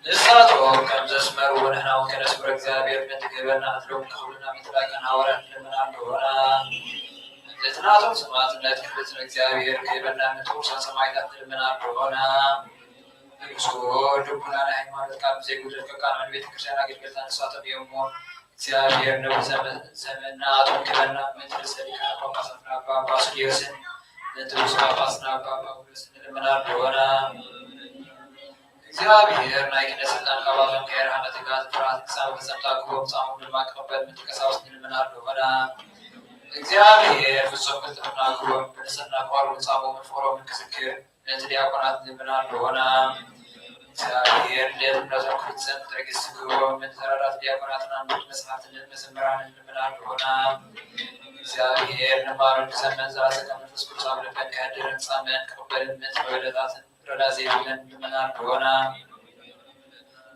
ንሳቶ ከም ዘስመሩ ወነህና ወከነስብረ እግዚአብሔር በትገበና አትሎም ከሁሉና ምትላቀን ሐዋርያት ለምናለሆና ለትናቶም ሰማዕትነት ክብርት እግዚአብሔር ከበና ምትውሳን ሰማዕታት ለምናለሆና ንጉሶ ድቡናን ሃይማኖት ቃል ዘይጉደል ከቃል ቤተክርስቲያን አገልግሎት አንሳተም የሞ እግዚአብሔር ነው ዘመንና አቶም ከበና ምትልሰሊካ ጳጳሳትና ጳጳስዮስን ለትሩስ ጳጳስና ጳጳስን ለምናለሆና እግዚአብሔር ናይከነ ስልጣን ከባለም ከራህመት ጋር ፍራት ከሳብ ከሰጣ ቆም ጻሙ ለማቀበል ምትከሳውስ ለምናለሆና እግዚአብሔር ፍጹም ፍጥረትና ቆም በሰና ቋሩ ጻሙ መፎሮ ምክስክር ለዲያቆናት ለምናለሆና እግዚአብሔር ለምናዘው ክርስቲያን ትዕግስት ቆም መተራራት ዲያቆናትና መስማት ለመስመራን ለምናለሆና እግዚአብሔር ለማረን ዘመን ዛሰ ከመንፈስ ቅዱስ አብረን ከደረን ጻመን ከበልን ምትወለዳት ረዳዜልን ለምናለሆና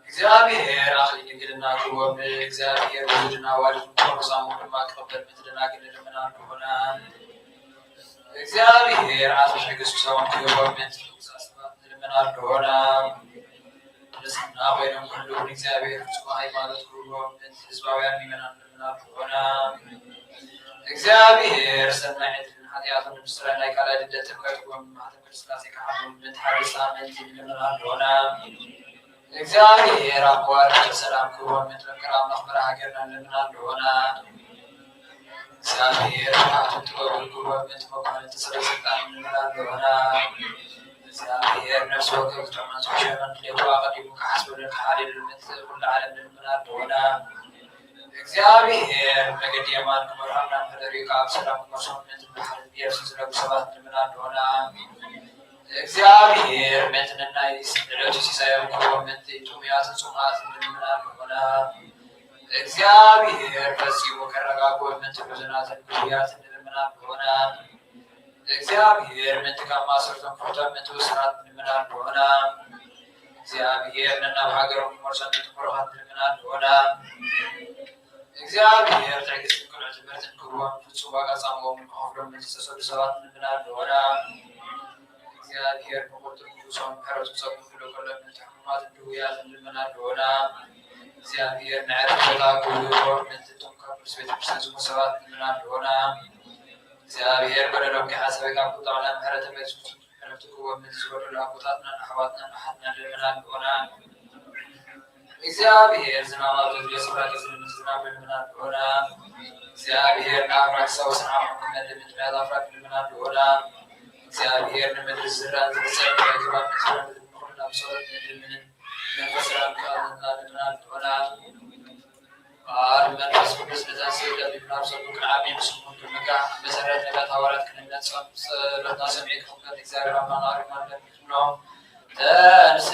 እግዚአብሔር አኽሊል እንግልና ክብር እግዚአብሔር ወልድና ዋልድ ቆርሳሙ ለማቀበል ምትደናግል ለምናለሆና እግዚአብሔር አትሽ ክርስቶስን ክብር ምትሳስባት ለምናለሆና ለስና ወይንም ሁሉ እግዚአብሔር ፍጹም ሃይማኖት ክብር ህዝባውያን ሚመናን ለምናለሆና እግዚአብሔር ሰናይት ኃጢአቱን ምስራን ላይ ቃል አይደለም ተቀርቆም ማተም ክርስቶስ ከሐሙም ምትሐደሳ መንት ለምናለሆና እግዚአብሔር አቋር ሰላም ክብር ምትረከራ ማህበራ ሀገርና ለምናለሆና እግዚአብሔር አጥቶ ክብር ምትመካን ተሰረሰጣን ለምናለሆና እግዚአብሔር ነፍስ ወከፍ ተማጽሸን ለዋ ቀዲሙ ከሐስበለ ከሐዲል ምትኩል ዓለም ለምናለሆና እግዚአብሔር በገዲያማን ከመራና ፈደሪካ ሰላም መስዋዕት ምትሐል ኢየሱስ ለብሰባት ለምናለሆና እግዚአብሔር መትንና ይስጥለቱ ሲሳየው ኮመንት ኢትዮጵያት ጾማት እንደምናለሆና እግዚአብሔር በዚህ ወከረጋጎ ምትበዘናት ኩያት እንደምናለሆና እግዚአብሔር ምትካማ ሰርተን ፎቶመንት ወስራት እንደምናለሆና እግዚአብሔር ነና በሀገሩ ወርሰን ተቆራሃት እንደምናለሆና እግዚአብሔር ትዕግስት ኩረት በርትን ኩሮን ፍጹም ዋጋ ጻመው ከሁሉም ተሰሰዱ ሰባት እንደምናለሆና እግዚአብሔር በቁጥር ብዙውን ከረቱ ሰው ሁሉ ከለም ተከማት ዱያት እንደምናለሆና እግዚአብሔር ናዕረፍ ተላቁ ወርነት ተንካብስ ቤተክርስቲያን ሰባት እንደምናለሆና እግዚአብሔር በደረብ ከሐሰበ ጋር ቁጣውና ምህረት መጽውት ረፍቱ ወምት ወደላ ቁጣና አህዋትና አህና ለምናል ሆና እግዚአብሔር ዝናማቱ የሰራተ ዝናብ ለምናል ሆና እግዚአብሔር አብራክ ሰው ሰናም ከመደምት ያላፍራክ ለምናል ሆና እግዚአብሔር ለምድር ዝራን ዘሰብ ያጅባን ተሰራተ ሁሉና ሰራት ለምን መንፈስራን ካልና ለምናል ሆና መንፈስ ቅዱስ ለታሰበ ለብናር ሰው ከአብ የምስሙን ተመካ መሰረት ለታወራት ከነነት ጸሎትና ሰማዕት ከመት እግዚአብሔር አማናሪ ማለት ነው ተንስ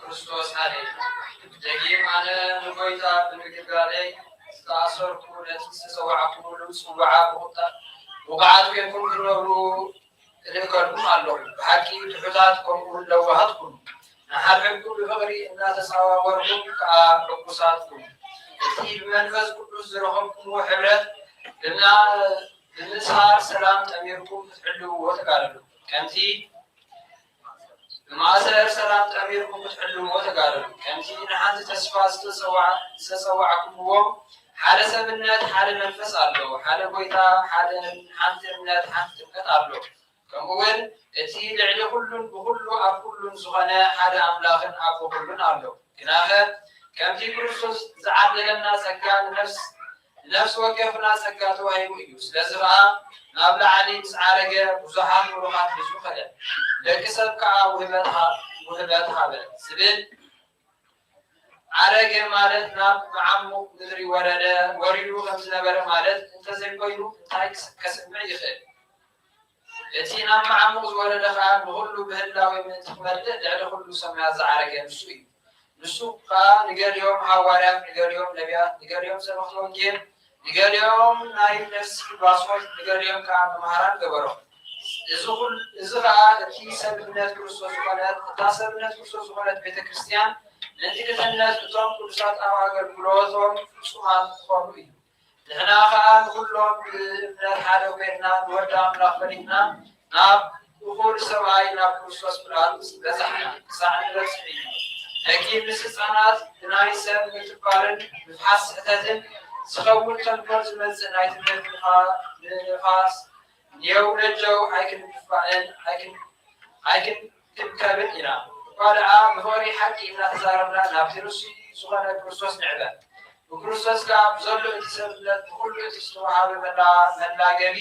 ክርስቶስ አለ ደጊም አለ ንጎይታ ብንግጋለይ ዝተኣሰርኩ ነቲ ዝተፀዋዕኩ ልፅዋዓ ብቁጣ ውቃዓት ኮይንኩም ትነብሩ እልከልኩም ኣለኹ ብሓቂ ትሑታት ከምኡ ለዋሃት ኩኑ ንሓድሕኩም ብፍቅሪ እናተፀዋወርኩም ከዓ ዕቁሳት ኩኑ እቲ ብመንፈስ ቅዱስ ዝረኸብኩምዎ ሕብረት ብምስሃር ሰላም ጠሚርኩም ክትሕልውዎ ተጋደሉ ከምቲ بمعسر سلام تأميركم بتحلوا وتقارب كمتي نحن تسفاز تسوعكم هو حال سبنات حال منفس الله حال بيتا حال حنت منات حنت الله كمول اتي لعلي كل بكل أب كل زغناء حال أملاخ أب كل الله كناخر كمتي كرسوس زعل لنا سكان نفس وكيفنا سكات وهي ويوس لزرع نابل علي مسعرقة وزحام ورمات بسوخة لكسب كعا وهباتها سبيل عرقة مالت ناب معمق مدري وريلو خمس نبر مالت انت زي قيلو انتاك كسب معي خير التي نام معمق ورد خام بغلو بهلا ومن تخمرد لعلى كله سمع زعرقة نسوي قا نقال يوم حواريات نقال يوم نبيات نقال يوم سمخلون جيم نقال يوم نايم نفس الباسوات نقال يوم كعب مهاران قبرو إذا في سببنا كرسوس وقالت تاسبنا كرسوس وقالت بيت كريستيان نتيجة الناس بتوم كرسات أو عقل بلوثهم سمعان خالوي ንሕና ከዓ ንኩሎም ብእምነት ሓደ ኮይንና ንወዲ ኣምላኽ ፈሊጥና ናብ እኹል ሰብኣይ ናብ ክርስቶስ ጲላጦስ በፃሕና ክሳዕ ንበፅሕ እዩ። ሕጊ ምስ ህፃናት ብናይ ሰብ ምትባልን ምፍሓስ ስሕተትን ዝኸውን ተንኮል ዝመፅእ ናይ ትምህርቲ ንፋስ የውለጀው ኣይክንድፋእን ኣይክንክብከብን ኢና እኳ ደኣ ብፍቕሪ ሓቂ እናተዛረብና ናብቲ ርእሱ ዝኾነ ክርስቶስ ንዕበ ብክርስቶስ ከዓ ብዘሎ እቲ ሰብነት ብኩሉ እቲ ዝተዋሃበ መላገቢ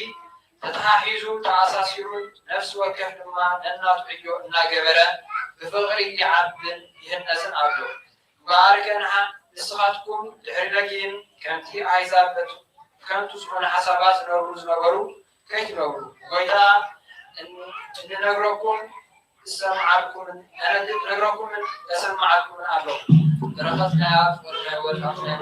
ተተሓሒዙ ተኣሳሲሩ ነፍሲ ወከፍ ድማ ነናቱ ዕዮ እናገበረ ብፍቕሪ ይዓብን ይህነስን ኣሎ ባርከን ንስኻትኩም ድሕሪ ለጊን ከምቲ ኣሕዛብ ከንቱ ዝኾነ ሓሳባት ዝነበሩ ከይትነብሩ ጎይታ እንነግረኩም ነግረኩምን ተሰማዓልኩምን ኣለኹ ረኸትናያ ፍቅርናይ ወልካትናይ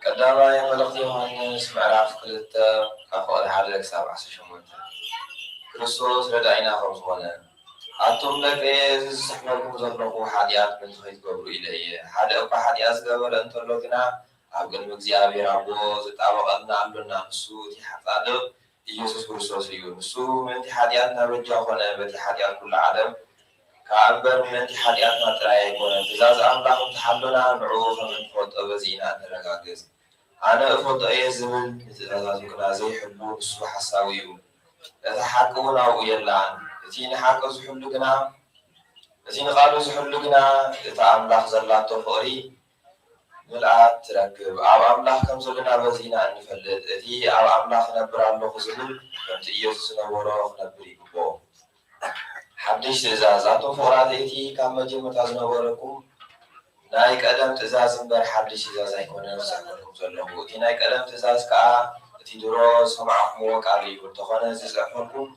ቀዳማይ መልእኽቲ ዮሃንስ ምዕራፍ 2 ካብ ቁጥሪ 1 ክሳብ 18 ክርስቶስ ረዳኢና ከም ዝኾነ ኣቶም ደቀየ ዝስሕበኩም ዘለኹ ሓጢኣት ምንቲ ከይትገብሩ ኢለ እየ ሓደ እኳ ሓጢኣት ዝገበረ እንተሎ ግና ኣብ ቅድሚ እግዚኣብሔር ኣቦ ዝጣበቐልና ኣሎና ንሱ እቲ ጻድቕ ኢየሱስ ክርስቶስ እዩ ንሱ ምንቲ ሓጢኣትና በጃ ኮነ በቲ ሓጢኣት ኩሉ ዓለም ካብ እምበር ምንቲ ሓጢኣትና ጥራይ ኣይኮነን ትእዛዝ ኣምላኽ እንተሓሎና ንዕኡ ከም እንፈልጦ በዚና ንረጋግፅ ኣነ እፈልጦ እየ ዝብል ንትእዛዛቱ ግና ዘይሕሉ ንሱ ሓሳቡ እዩ እቲ ሓቂ እውን ኣብኡ የላን እቲ ንሓቂ ዝሕሉ ግና እቲ ንቓሉ ዝሕሉ ግና እቲ ኣምላኽ ዘላቶ ፍቕሪ ምልኣት ትረክብ ኣብ ኣምላኽ ከም ዘለና በዚና እንፈልጥ እቲ ኣብ ኣምላኽ ክነብር ኣለኹ ዝብል ከምቲ ኢየሱስ ዝነበሮ ክነብር ይግብኦ ሓድሽ ትእዛዝ ኣቶም ፍቑራተይ እቲ ካብ መጀመርታ ዝነበረኩም ናይ ቀደም ትእዛዝ እምበር ሓድሽ ትእዛዝ ኣይኮነን ዝፅሕፈልኩም ዘለኹ እቲ ናይ ቀደም ትእዛዝ ከዓ እቲ ድሮ ሰማዕኹምዎ ቃል እዩ እንተኾነ ዝፅሕፈልኩም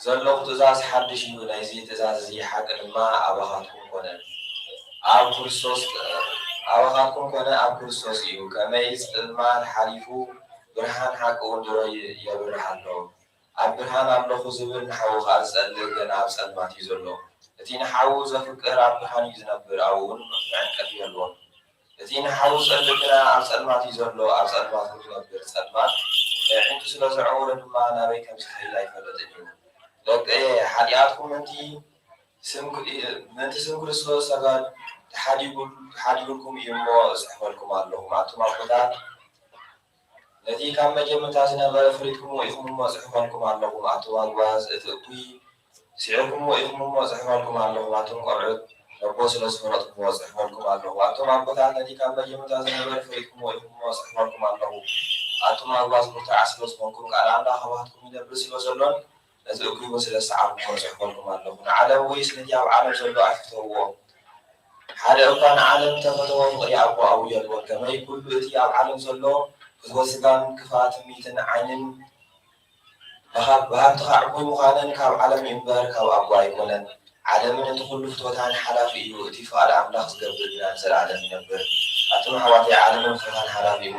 ዘለኹ ትእዛዝ ሓድሽ እዩ ናይዚ ትእዛዝ እዚ ሓቂ ድማ ኣባኻትኩም ኮነ ኣብ ክርስቶስ እዩ ከመይ ፅልማት ሓሊፉ ብርሃን ሓቂ እውን ድሮ የብርህ ኣሎ ኣብ ብርሃን ኣለኹ ዝብል ንሓዉ ከዓ ዝፀልእ ገና ኣብ ፀልማት እዩ ዘሎ እቲ ንሓዉ ዘፍቅር ኣብ ብርሃን እዩ ዝነብር ኣብኡ እውን መዕንቀፍ የለዎን እቲ ንሓዉ ዝፀልእ ግና ኣብ ፀልማት እዩ ዘሎ ኣብ ፀልማት ዝነብር ፀልማት ዕንቱ ስለ ዘዕውሮ ድማ ናበይ ከም ዝኸይድ ኣይፈለጥን እዩ ደቀየ ሓጢኣትኩም ምንቲ ስም ክርስቶስ ተጋድ ሓዲጉልኩም እዩ እሞ ዝሕፈልኩም ኣለኹም ኣቶም ኣቦታት ነቲ ካብ መጀመርታ ዝነበረ ፍሪድኩም ኢኹም እሞ ዝሕፈልኩም ኣለኹም ኣቶም ኣግባዝ እቲ እኩይ ስዒርኩም ኢኹም እሞ ዝሕፈልኩም ኣለኹም ኣቶም ቆልዑት ነቦ ስለ ዝፈለጥኩም ዝሕፈልኩም ኣለኹም ኣቶም ኣቦታት ነቲ ካብ መጀመርታ ዝነበረ ፍሪድኩም ኢኹም እሞ ዝሕፈልኩም ኣለኹ ኣቶም ኣግባዝ ብርቱዕ ስለ ዝኾንኩም ቃል ኣምላኽ ኣባትኩም ይነብር ስለ ዘሎን ነቲ እኩይ ስለ ዝሰዓብኩም ዝሕፈልኩም ኣለኹ ንዓለም ወይስ ነቲ ኣብ ዓለም ዘሎ ኣይፍተውዎ ሓደ እንኳን ዓለም ተፈተወ ፍቅሪ አቦ አውየልዎ ከመይ ኩሉ እቲ ኣብ ዓለም ዘሎ ፍትወ ስጋን ክፋት ሚትን ዓይንን ብሃብትኻ ዕቡይ ምዃንን ካብ ዓለም እምበር ካብ አቦ ኣይኮነን ዓለምን እቲ ኩሉ ፍትወታን ሓላፊ እዩ እቲ ፍቃድ ኣምላኽ ዝገብር ግና ዘለዓለም ይነብር ኣቶም ኣሕዋተይ ዓለምን ፍትወታን ሓላፊ እዩ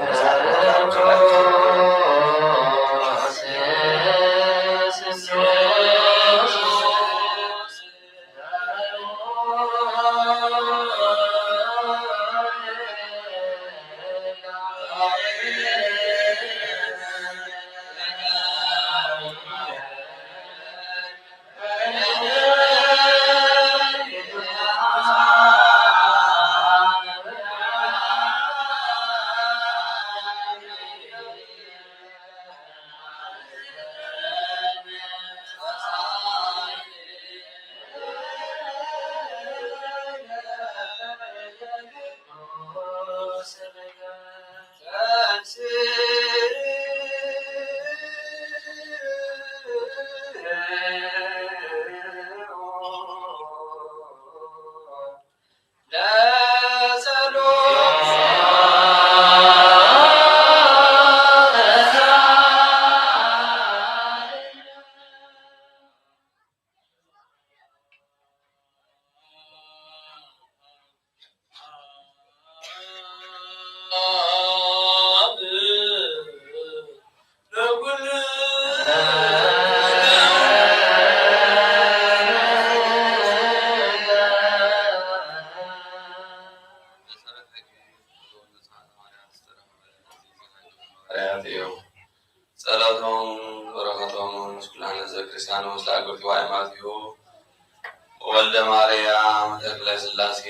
ወልደ ማርያም ተክለ ስላሴ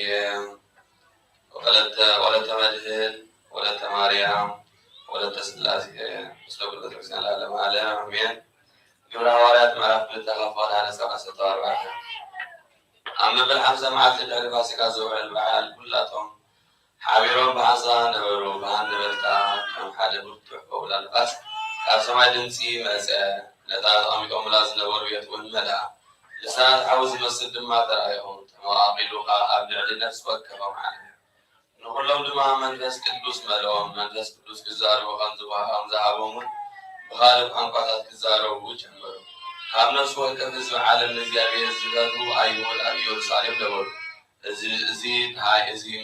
ወለተ መድህን ወለተ ማርያም ወለተ ስላሴ ምስለ ኩሉ ቤተክርስቲያን ለዓለመ ዓለም አሜን። ግብረ ሐዋርያት ምዕራፍ 2 ከፍዋል 1:14 ኣብ መበል 50 መዓልቲ ድሕሪ ፋሲካ ዝውዕል በዓል ኩላቶም ሓቢሮም ብሓሳብ ነበሩ። ብሃንበልታ ከም ሓደ ብርቱዕ በውላ ንፋስ ካብ ሰማይ ድምፂ መፀ። ነታ ተቐሚጦሙላ ዝነበሩ ቤት እውን መልአ። ልሳናት ሓዊ ዝመስል ድማ ተራእዮም ተመቓቒሉ ኣብ ልዕሊ ነፍሲ ወከፎም ዓለ። ንኩሎም ድማ መንፈስ ቅዱስ መልኦም። መንፈስ ቅዱስ ክዛረቡ ከም ዝሃቦምን ብኻልእ ቋንቋታት ክዛረቡ ጀመሩ። ካብ ነፍሲ ወከፍ ህዝቢ ዓለም ንእግዚአብሔር ዝፈቱ ኣይሁድ ኣብ ኢየሩሳሌም ነበሩ። እዚ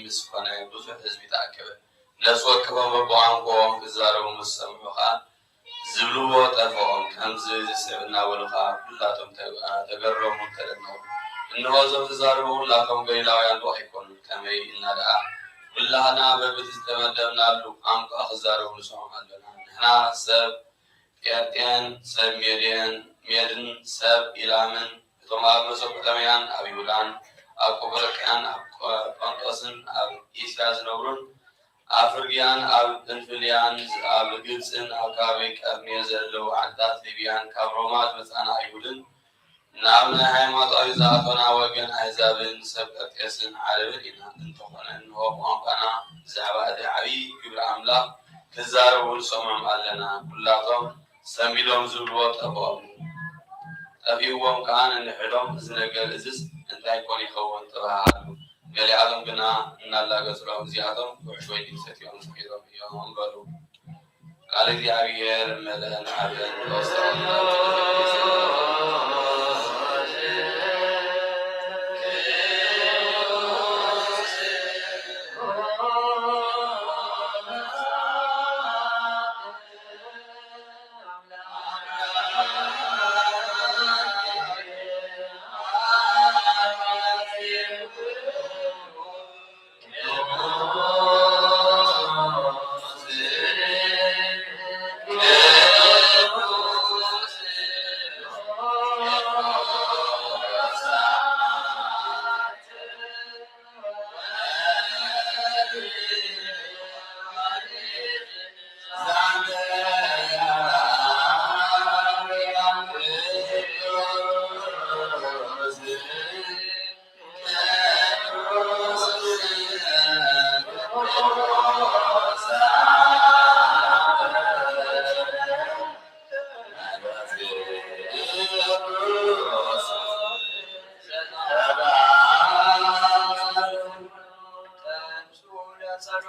ምስ ኮነ ብዙሕ ህዝቢ ተኣከበ። ነፍሲ ወከፎም በብቋንቋኦም ክዛረቡ ምስ ሰምዑ ከዓ ዝብልዎ ጠፍኦም። ከምዚ ዝስዕብ እናበሉ ከዓ ኩላቶም ተገረሙ ተደነቁ። እንሆ እዞም ዝዛረቡ ኩላቶም ገሊላውያን ዶ ኣይኮኑን? ከመይ ኢልና ደኣ ኩላህና በብቲ ዝተመደብናሉ ቋንቋ ክዛረቡ ንሰምዖ ኣለና። ንሕና ሰብ ጴርጤን፣ ሰብ ሜድን፣ ሰብ ኢላምን፣ እቶም ኣብ መሶፖታምያን፣ ኣብ ይሁዳን፣ ኣብ ቆጵሮቅያን፣ ኣብ ጶንጦስን፣ ኣብ እስያ ዝነብሩን፣ ኣብ ፍርግያን፣ ኣብ ጵንፍልያን፣ ኣብ ግብፅን፣ ኣብ ከባቢ ቀርኔ ዘለዉ ዓድታት ሊብያን፣ ካብ ሮማ ዝመፃና ኣይሁድን፣ ናብ ናይ ሃይማኖታዊ ዝኣተና ወገን ኣሕዛብን፣ ሰብ ቀርጤስን ዓረብን ኢና። እንተኾነ እንሆ ቋንቋና ብዛዕባ እቲ ዓብዪ ግብሪ ኣምላኽ ክዛረቡ ንሰምዖም ኣለና። ኩላቶም ሰሚዶም ዝብልዎ ጠፊእዎም ከዓ ንንሕሎም እዚ ነገር እዝስ እንታይ ኮን ይኸውን ተባሃሉ። ገሊኣቶም ግና እናላገፅሎም እዚኣቶም ውሕሽ ወይ ድምሰት እዮም ሰሒሮም እዮም በሉ። ቃል እግዚአብሔር መለአን ዓብን ተወሰኑ Thank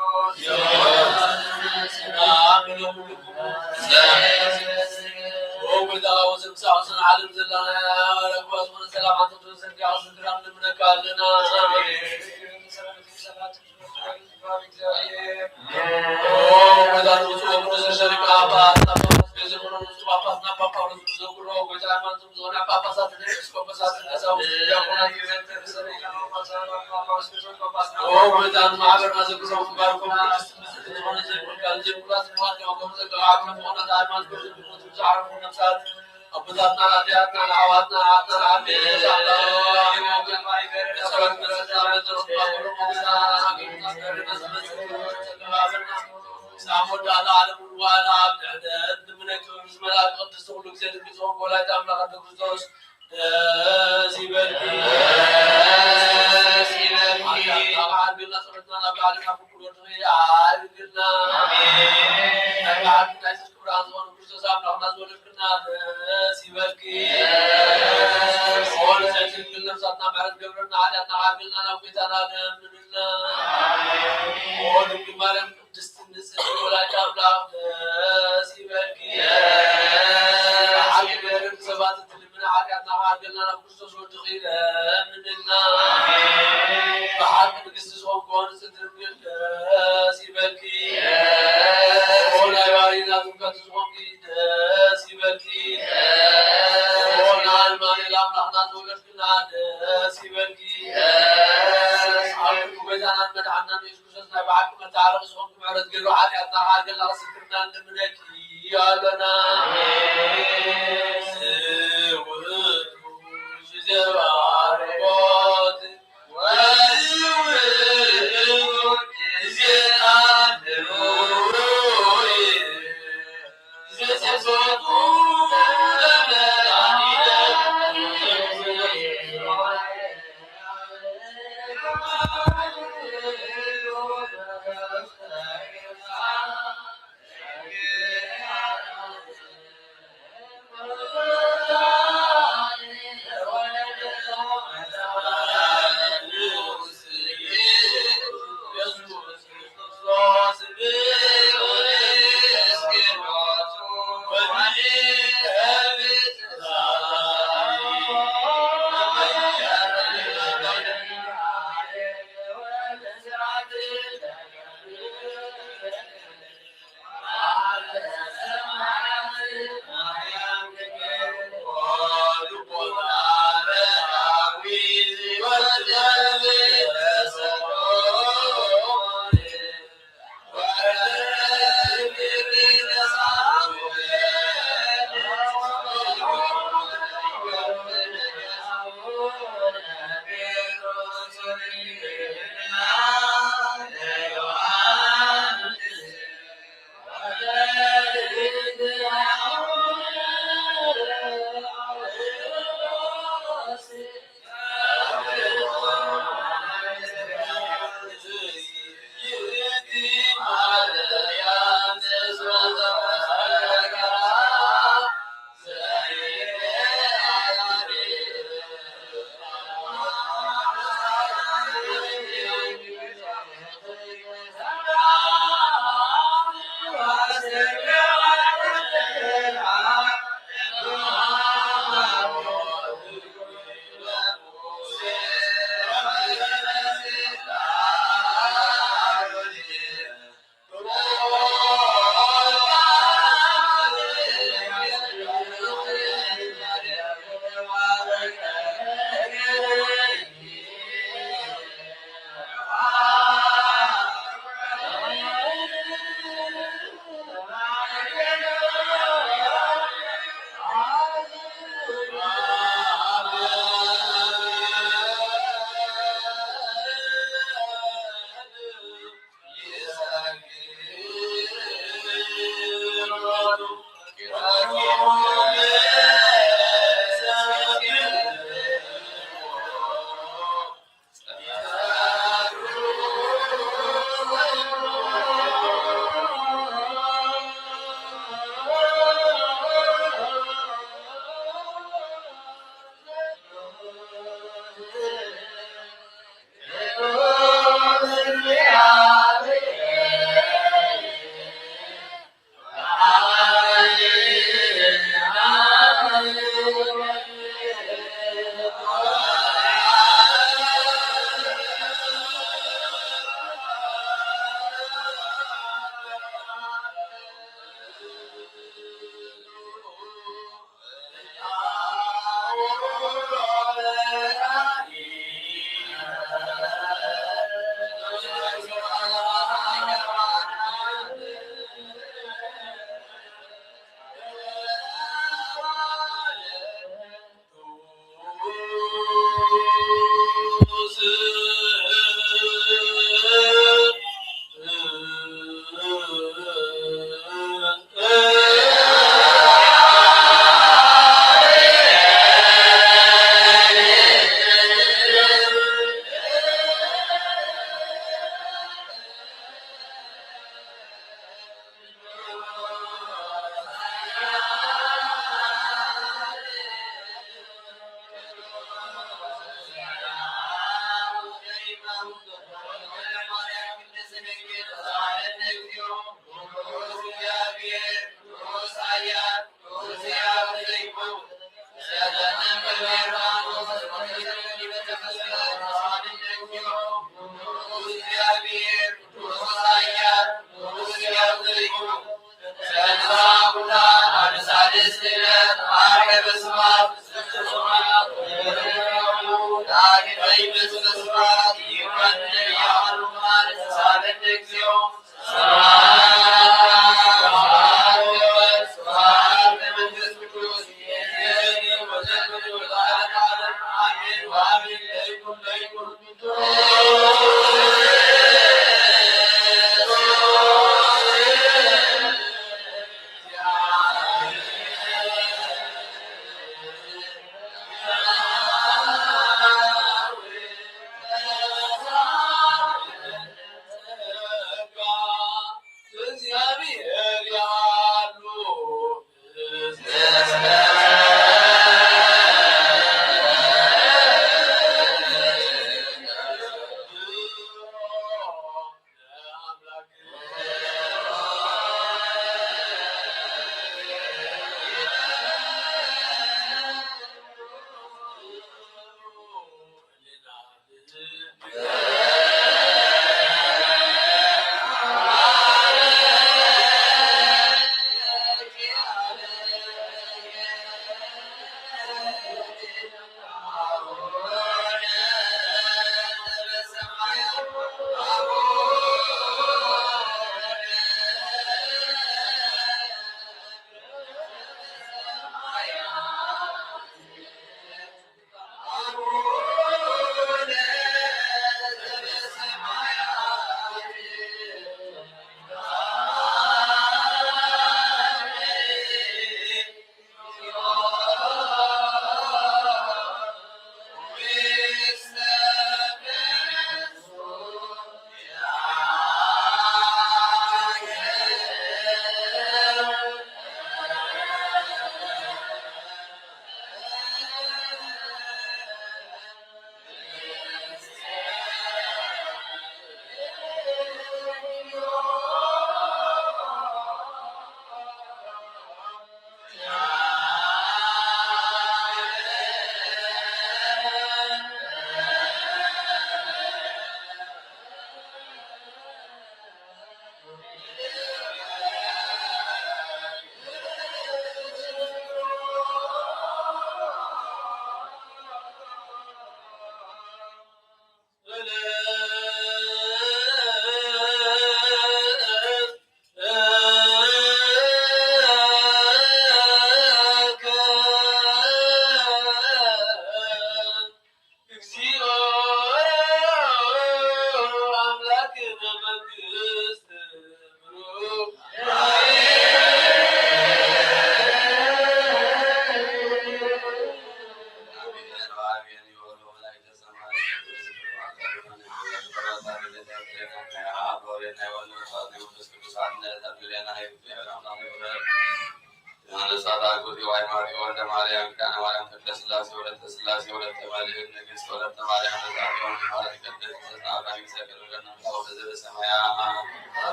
you.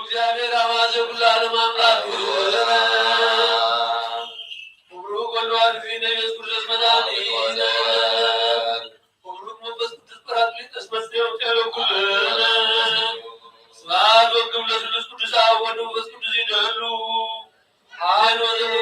እግዚአብሔር አዋዘ ኩላለም አምላክ ወብሩክ ወልድ ዋሕድ ኢየሱስ ክርስቶስ መድኃኒነ ወብሩክ መንፈስ ቅዱስ ጰራቅሊጦስ መፍትሔ ለኩልነ ስብሐት ወክብር ለስሉስ ቅዱስ አብ ወወልድ ወመንፈስ ቅዱስ ይደሉ አሐዱ ክርስቶስ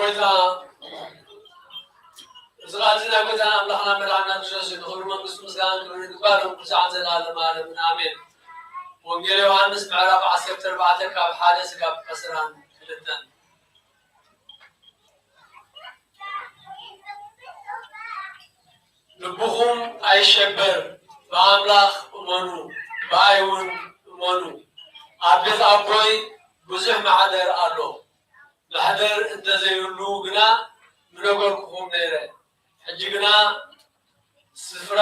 ጎይታ ዝራዝና ጎይታ አምላኽና መድኃኒና ክርስቶስ ንኽብሩ መንግስቱ ምስጋና ክብሪ ይግባእ ክሳዕ ዘለዓለመ ዓለምን አሜን። ወንጌል ዮሐንስ ምዕራፍ 14 ካብ 1 እስካብ 12 ልብኹም አይሸበር በአምላክ እመኑ በአይውን እመኑ። ኣብ ቤት ኣቦይ ብዙሕ ማሕደር ኣሎ። ማሕደር እንተዘይብሉ ግና ምነገርኩኹም ነይረ። ሕጂ ግና ስፍራ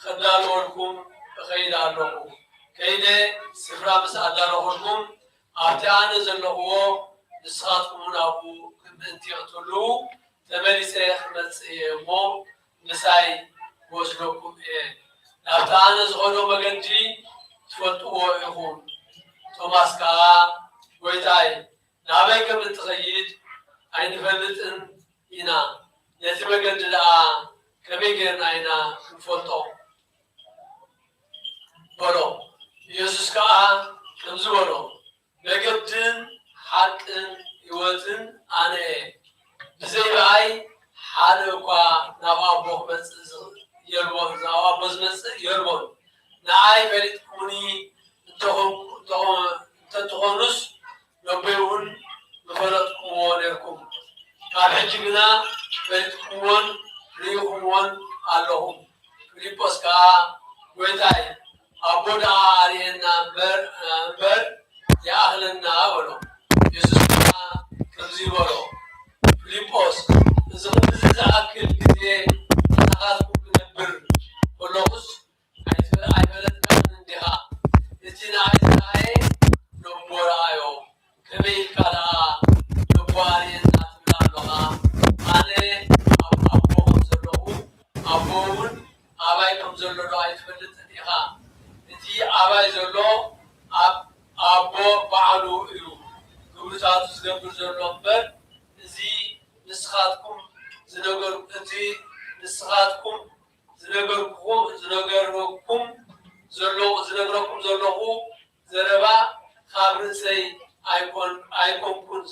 ከዳልወልኩም እኸይድ ኣለኹ። ከይደ ስፍራ ምስ ኣዳለኹልኩም ኣብቲ ኣነ ዘለኽዎ ንስኻትኩምን ኣብኡ ምእንቲ ክትህልዉ ተመሊሰ ክመጽእ እየ እሞ ምሳይ ወስደኩም እየ። ናብቲ ኣነ ዝኸዶ መገዲ ትፈልጥዎ ኢኹም። ቶማስ ከዓ ጎይታይ ናበይ ከም እትኸይድ ኣይንፈልጥን ኢና፣ ነቲ መገዲ ደኣ ከመይ ጌርና ኢና ክንፈልጦ በሎ። ኢየሱስ ከዓ ከምዚ በሎ መገድን ሓቅን ህይወትን ኣነ እየ። ብዘይ በኣይ ሓደ እኳ ናብ ኣቦ ክመጽእ የልቦን ናብ ኣቦ ዝመጽእ የልቦን። ንኣይ ፈሊጥኩምኒ እንተትኾኑስ ነቦይ እውን ንፈለጥኩምዎ ነርኩም። ካብ ሕጂ ግና ፈሊጥኩምዎን ርኢኹምዎን ኣለኹም። ፊልጶስ ከዓ ጎይታይ ኣቦ ደኣ ኣርየና እምበር ይኣኽለና በሎ። ኢየሱስ ከዓ ከምዚ በሎ ፊልጶስ እዚ ከምዚ ዝኣክል ግዜ ናኻትኩም ክነብር ከለኹስ ኣይፈለጥካን እንዲኻ? እቲ ንኣይ ዝረኣየ ነቦ ረኣዮ። ከመይ ኢልካ ደኣ ነቦ ኣርየና ትብል ኣለኻ? ኣነ ኣብ ኣቦ ከም ዘለኹ ኣቦ እውን ኣባይ ከም ዘሎ ዶ ኣይትፈልጥን ኢኻ? እቲ ኣባይ ዘሎ ኣብ ኣቦ ባዕሉ እዩ ግብርታቱ ዝገብር ዘሎ እምበር እዚ ንስኻትኩም ዝነግረኩም ዘለኹ ዘረባ ካብ ርእሰይ ኣይኮንኩን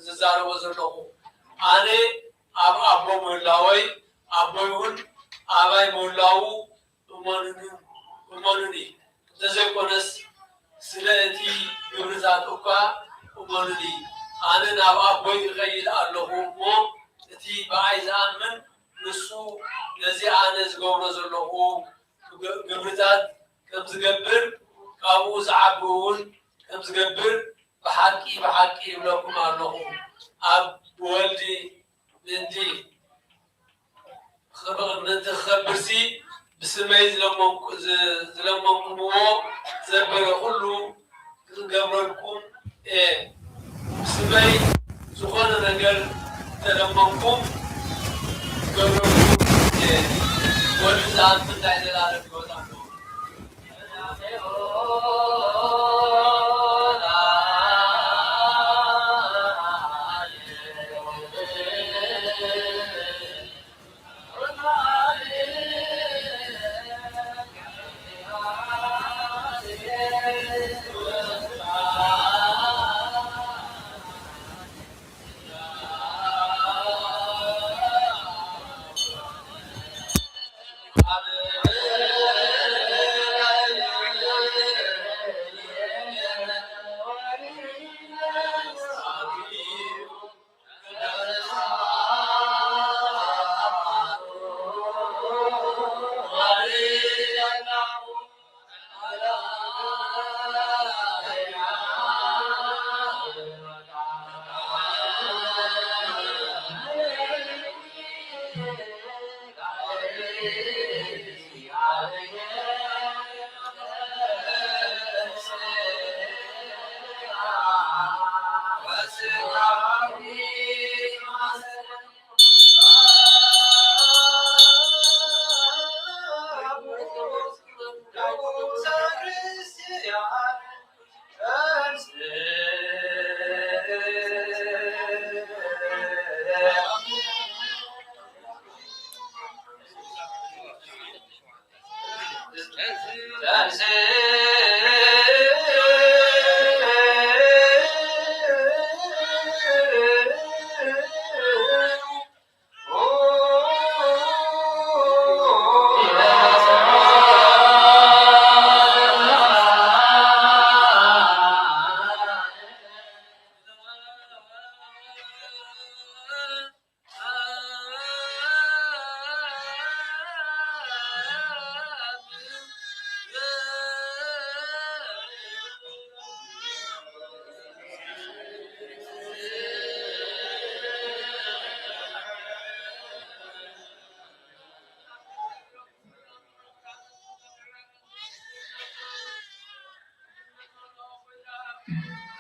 ዝዛረቦ ዘለኹ። ኣነ ኣብ ኣቦ ምህላወይ ኣቦይ እውን ኣባይ ምህላዉ እመኑኒ። እንተዘይኮነስ ስለ እቲ ግብርታት እኳ እመኑኒ። ኣነ ናብ ኣቦይ ይኸይድ ኣለኹ እሞ እቲ ብኣይ ዝኣምን ንሱ ነዚ ኣነ ዝገብሮ ዘለኹ ግብርታት ከም ዝገብር ካብኡ ዝዓቢ እውን ከም ዝገብር ብሓቂ ብሓቂ ይብለኩም ኣለኹ። ኣብ ወልዲ ምእንቲ ክኸብርሲ ብስመይ ዝለመንኩምዎ ዘበለ ኩሉ ክገብረልኩም እየ። ብስመይ ዝኾነ ነገር ተለመንኩም ገብረልኩም እየ። ወልዲ ዝኣምን እንታይ ዘላለም ሕይወት ኣለዎ። Amen.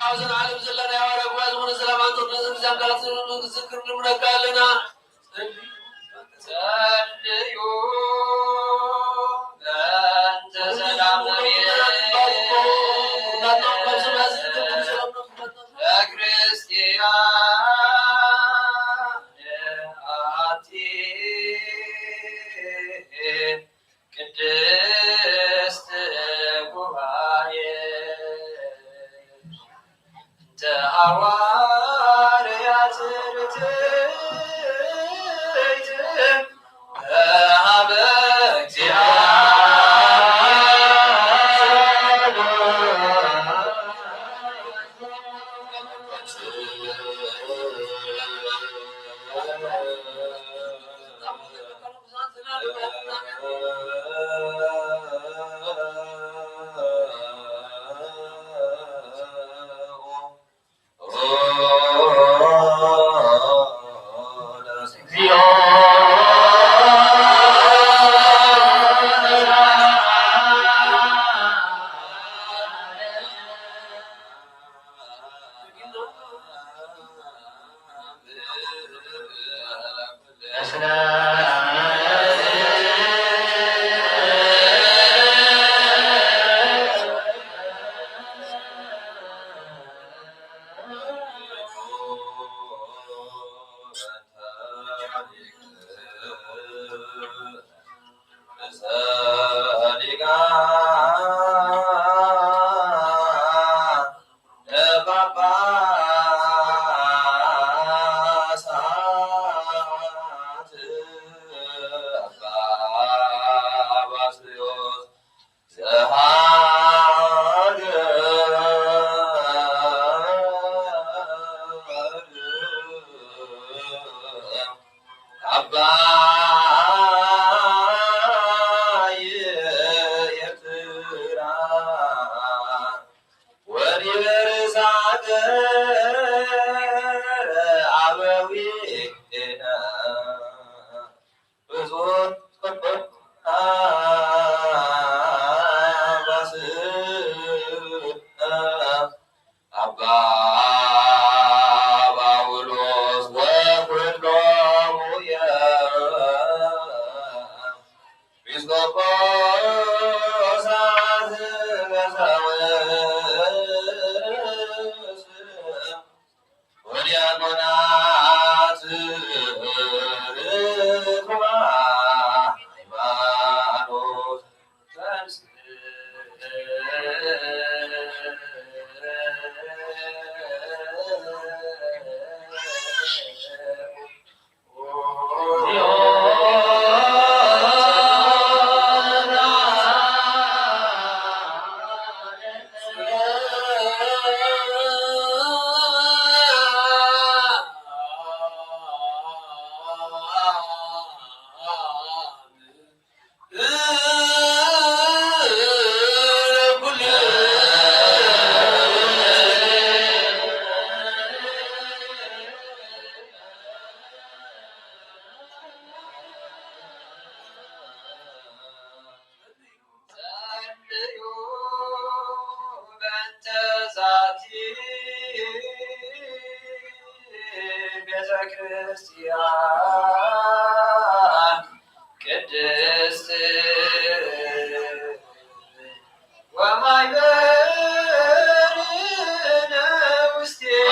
አውዘን ዓለም ዘለና ያወረጉ ያዝሙን ሰላማን ተወደዘ ዛንጋት ዝክር ልምረካለና ጸልዩ በእንተ ሰላም ለክርስቲያን አቲ ቅድስት ጉባኤ እንተ ሐዋርያት ርትዕት በኀበ ቤተክርስቲያን ቅድስት ወማይበርነ ውስቴታ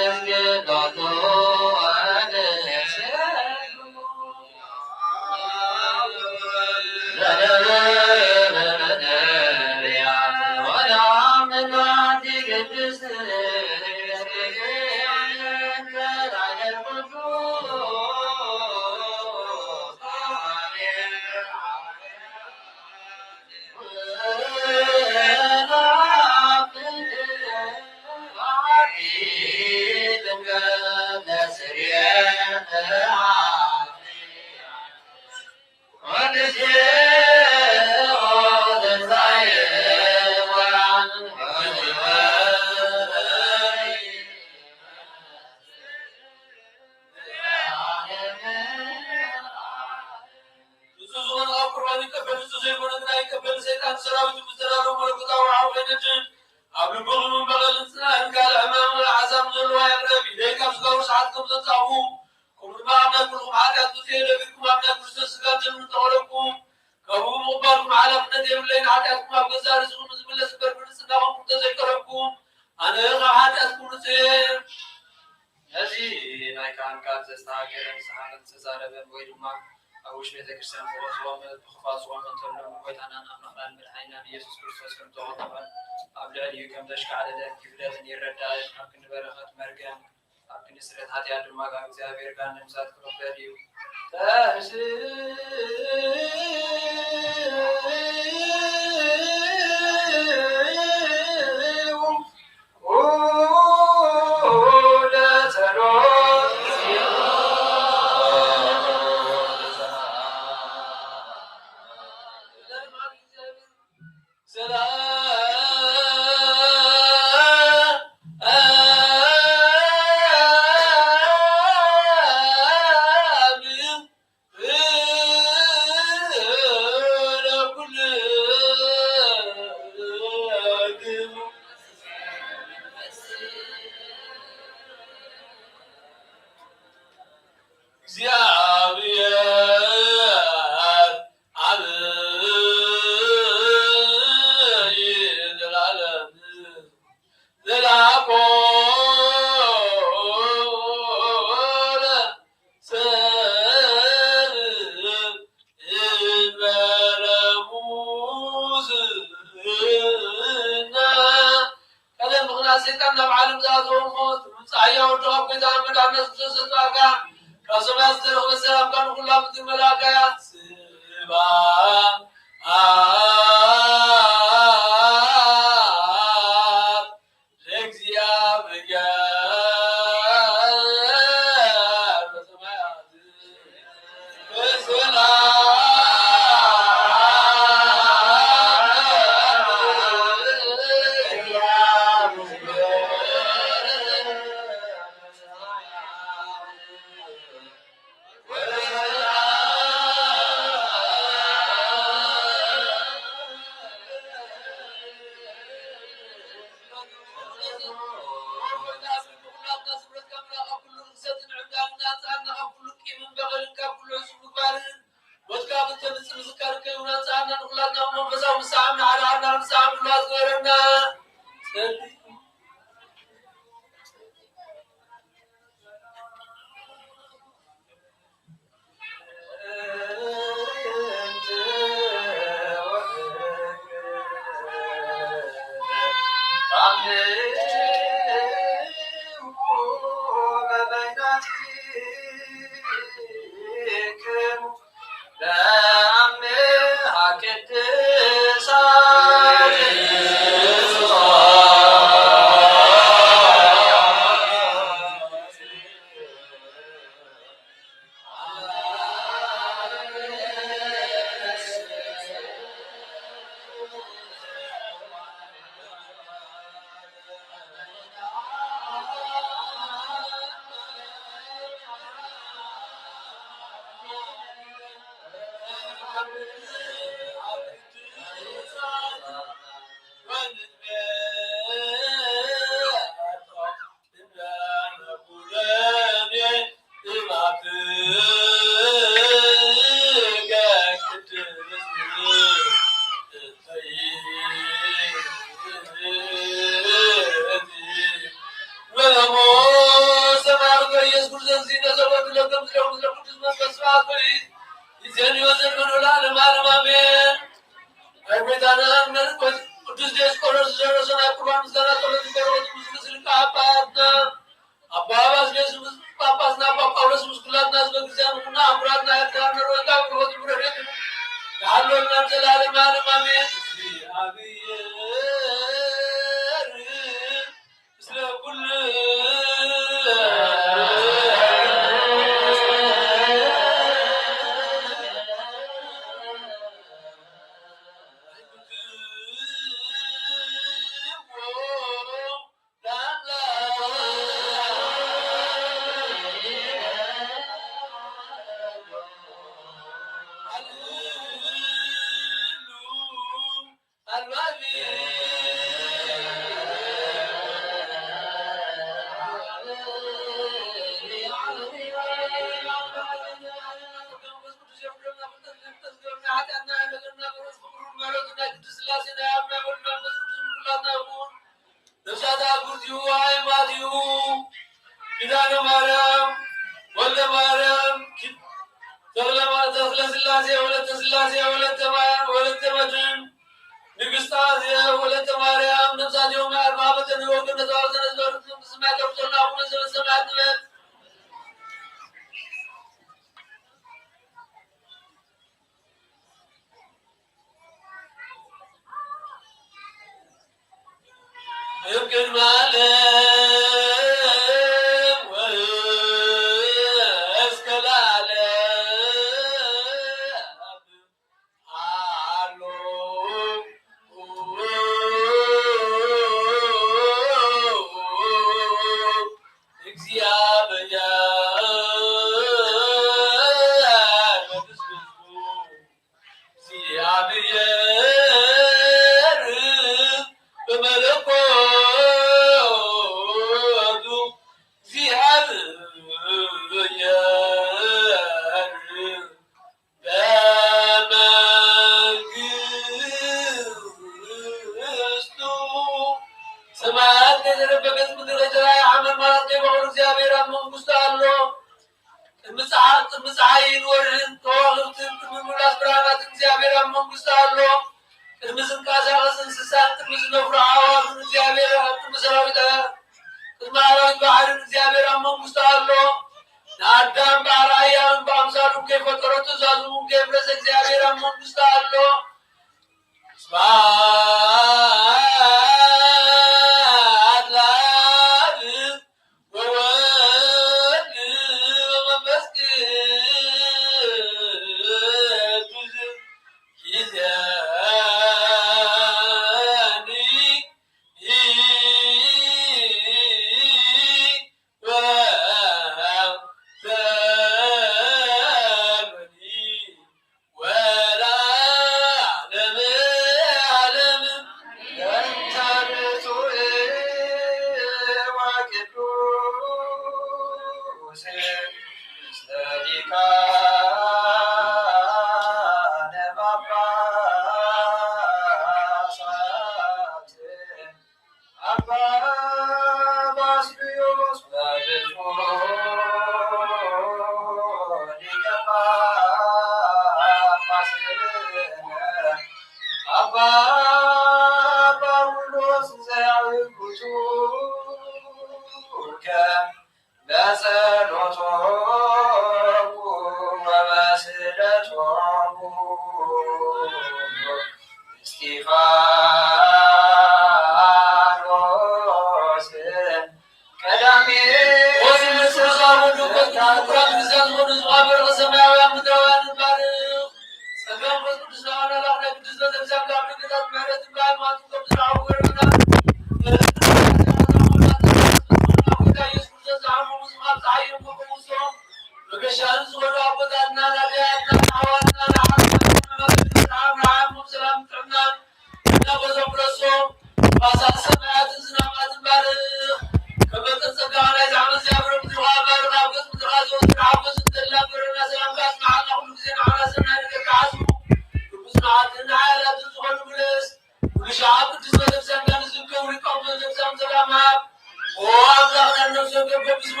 Oh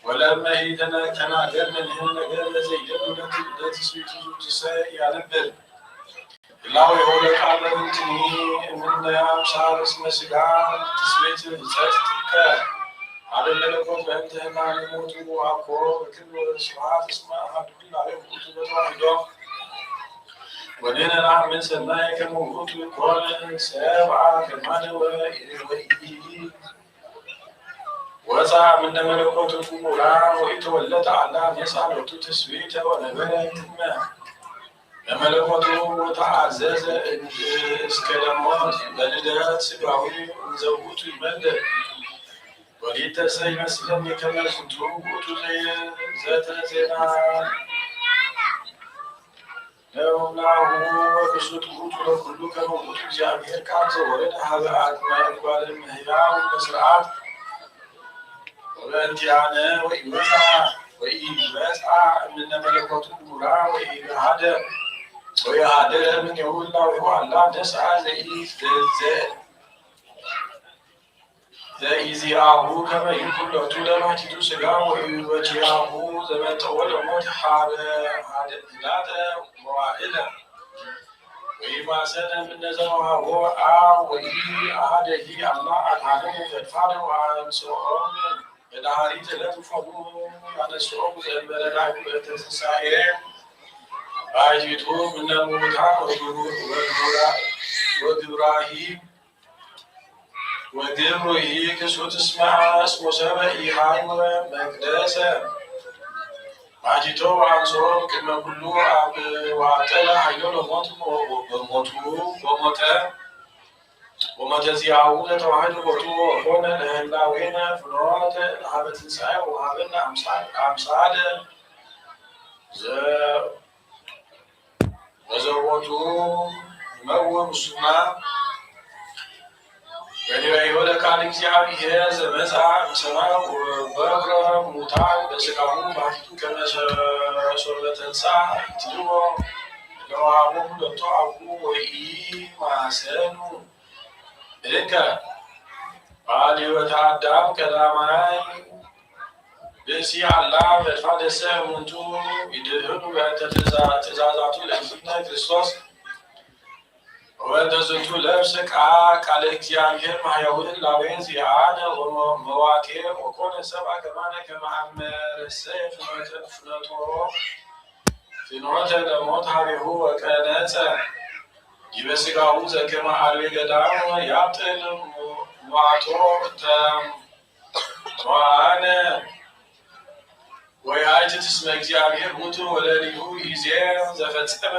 ولما هيدنا كان عجبنا لهن قال زيدنا لتسويت ينبر الله يقول على بنتي من شعر اسمه سجان تسويت زاتك على الملكوت بأنتهى مع الموت وعقوب كل سبعات اسمها كل عليهم كتب واحدة ولنا نعم من سماك موجود كل سبعة كمان وإيه وسع من ملكوت الفمورا ويتولد على يسعى تسويت ونبات ما ملكوت وتعزز اسكلمات بلدات سبعوي زوجت المدى وليتسي مسلم كما سنتوبت ذات زنا لولا وكسوته لكل كما جامعه كعز ولد هذا ما يقال المهيا والمسرعات وأنت أنا وإيماسع من ملكوت المرا وإهادة من يقول الله وعلا تسعى زي أبو كما يقول له تلا تدوسلا ويوجهه زمان طول موت هذا بلاده وعائلة وإما سنة من نزلها هو وإهادة الله أكانه فدفعه وعن سؤال الأهالي تلفظوا على الشعوب البلد التسعير أجدهم من الموتى وقبره كسوت اسمع اسمه سبعي حايم مقدسة ባቲቶ አንሶ ቅድመ ኩሉ አብ ዋጠለ ኃይሎ ለሞት ወሞተ ዚአሁ ለተዋሕዶ ቦቱ ሆነ ለህላዌነ ፍኖተ ሀበ ትንሣኤ ወሀበነ አምሳለ ዘቦቱ ይመውእ ሙስና በዲበ ለቃል እግዚአብሔር ዘመጽአ እምሰማይ ወበኩረ ሙታን በሥጋሁ ባሕቲቱ ከመ ሶበ ተንሥአ ይትልዎ ለወሀቦሙ ለቶ አብኡ ወኢማሰኑ እንከ በዓለ ሕይወተ አዳም ቀዳማይ ብእሲ አላ ፈድፋደሰ እሙንቱ ይድህኑ በእንተ ትእዛዛቱ ለእግዚእነ ክርስቶስ ወእንተ ዝንቱ ለብሰ ቃለ እግዚአብሔር ማሕያው ህላዌ ዚአነ ወመዋቴ ወኮነ ሰብአ ከማነ ከመ አመረሰ ፍኖተ ለሞት ሀቤሁ ወቀነጸ ዲበ ሥጋሁ ዘከመ አርዌ ገዳም ያብጥል ሟቶ ተሟነ ወያእትት እስመ እግዚአብሔር ውእቱ ወለሊሁ ይዜ ዘፈጸመ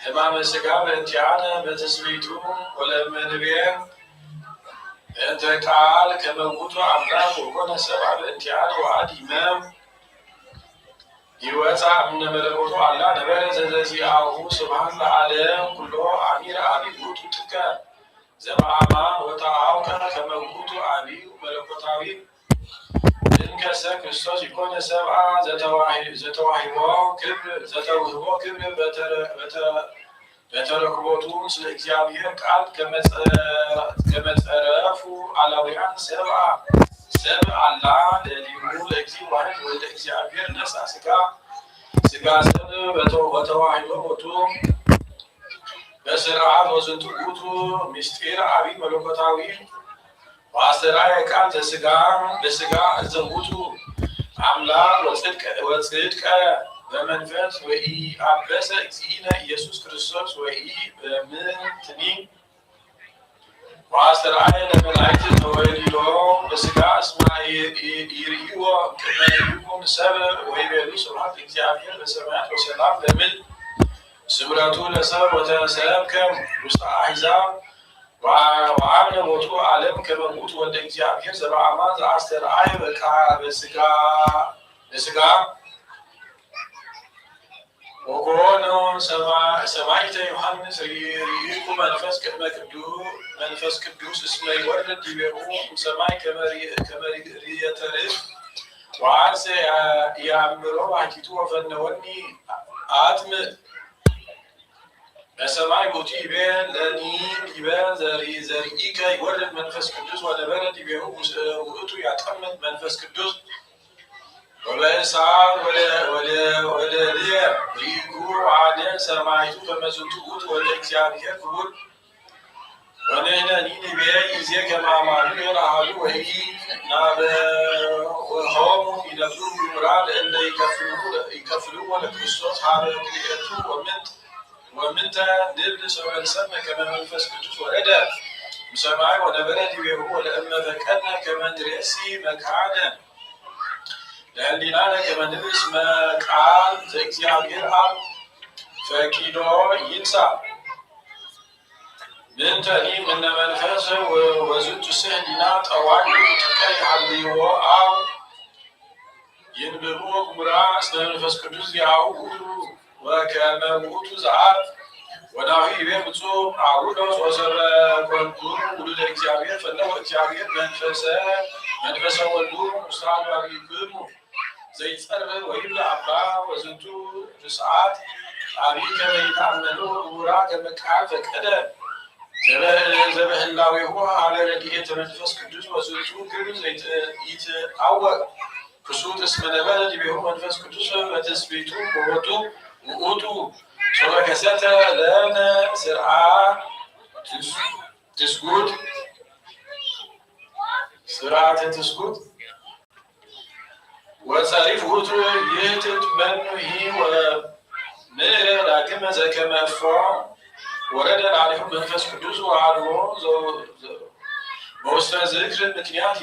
ሕማመ ሥጋ በእንቲአነ በትስብእቱ ወለመንቤ እንተ ቃል ከመ ውእቱ አምላክ ወኮነ ሰብአ በእንቲአነ ወአዲመ ይወፅእ እምነ መለኮቱ አላ ነበረ ዘዘዚአሁ ስብሐት ለዓለም ኩሎ አሚረ አቢይ ውእቱ ጥቀ ዘበአማን ወተአውከ ከመ ውእቱ አቢይ መለኮታዊ እንከሰ ክርስቶስ ይኮነ ሰብአ ዘተዋሂቦ ክብር በተረክቦቱ ስለ እግዚአብሔር ቃል ከመጸረፉ አላውያን ሰብአ አላ ለሊሁ ለእግዚእ ዋሕድ ወልደ እግዚአብሔር ነሣ ሥጋ ሰብ በተዋሂዶ ቦቱ በስርዓት ወዝንቱ ውእቱ ምስጢር አቢይ መለኮታዊ ወአስተርአየ ቃል በሥጋ ዘውእቱ አምላክ ወጽድቀ በመንፈስ ወኢአበሰ እግዚእነ ኢየሱስ ክርስቶስ ወኢበምትኒ ወአስተርአየ ለመላእክት ተወሊዶ በሥጋ እስመ ይርእይዎ ቅድመ ይኩን ሰብእ ወይቤሉ ስብሐት እግዚአብሔር በሰማያት ወሰላም ለምድር ስምረቱ ለሰብእ ወተሰብከ ውስተ አሕዛብ ወአምነ ቦቱ ዓለም ከመ ውእቱ ወልደ እግዚአብሔር ዘበአማን ዘአስተርአየ በሥጋ ወኮነ ሰማዕተ ዮሐንስ ርኢኩ መንፈስ ቅዱስ እስመ ይወርድ ዲቤሁ እምሰማይ ከመ ርኤተ ርዕድ ወአንሰ ያእምሮ ባሕቲቱ ወፈነወኒ አጥምዕ በሰማይ ቦቱ ይቤ ለኒ ዲበ ዘርኢከ ይወርድ መንፈስ ቅዱስ ወነበረ ዲቤሁ ውእቱ ያጠምቅ መንፈስ ቅዱስ ወበእሳት ወለልየ ርኢኩ አነ ሰማዕቱ ከመ ዝንቱ ውእቱ ወልደ እግዚአብሔር ክቡር ወንሕነኒ ንቤ ይእዜ ከመ አማኑኤል አሐዱ ወኢናበሆሙ ይነብሩ ምሁራን እለ ይከፍልዎ ለክርስቶስ ሀበ ክልኤቱ ወምንተ ንብል ሰበልሰመ ከመ መንፈስ ቅዱስ ወረደ እምሰማይ ወነበረ ዲቤሁ ወለእመ ፈቀድነ ከመ ንርእሲ መካነ ለህሊናነ ከመ ንብል እስመ ቃል ዘእግዚአብሔር አብ ፈቂዶ ይንሣ ምንተኒ እምነ መንፈስ ወዝንቱሰ ህሊና ጠዋይ ጥቀ ይሃልይዎ አብ ይንብቡ ግሙራ እስመ መንፈስ ቅዱስ ዚአሁ ውእቱ ወከመ ውእቱ ዘአብ ወናሁ ይቤ ብፁዕ አቡሎስ ወሰበ ኮንኩ ውሉደ እግዚአብሔር ፈነወ እግዚአብሔር መንፈሰ ወልዱ ውስተ አልባቢክሙ ዘይጸርብ ወይብላ አባ ወዝንቱ ርስዓት አቢይ ከመ ይትአመኑ ግሙራ ከመ ቃል ፈቀደ ዘበህላዌሁ ሀበ ረድኤተ መንፈስ ቅዱስ ወዝንቱ ግብር ዘይትአወቅ ክሱት እስመ ነበረ ዲቤሁ መንፈስ ቅዱስ በትስብእቱ ወቦቱ ውእቱ ሶበ ከሰተ ለነ ስርዓተ ትስጉት ወጸሪፍ ውእቱ ይህትት መኑሂ ወምዕረ ዳግመ ዘከመ እፎ ወረደ ላዕሌሁ መንፈስ ቅዱስ ወአልቦ በውስተ ዝክር ምክንያት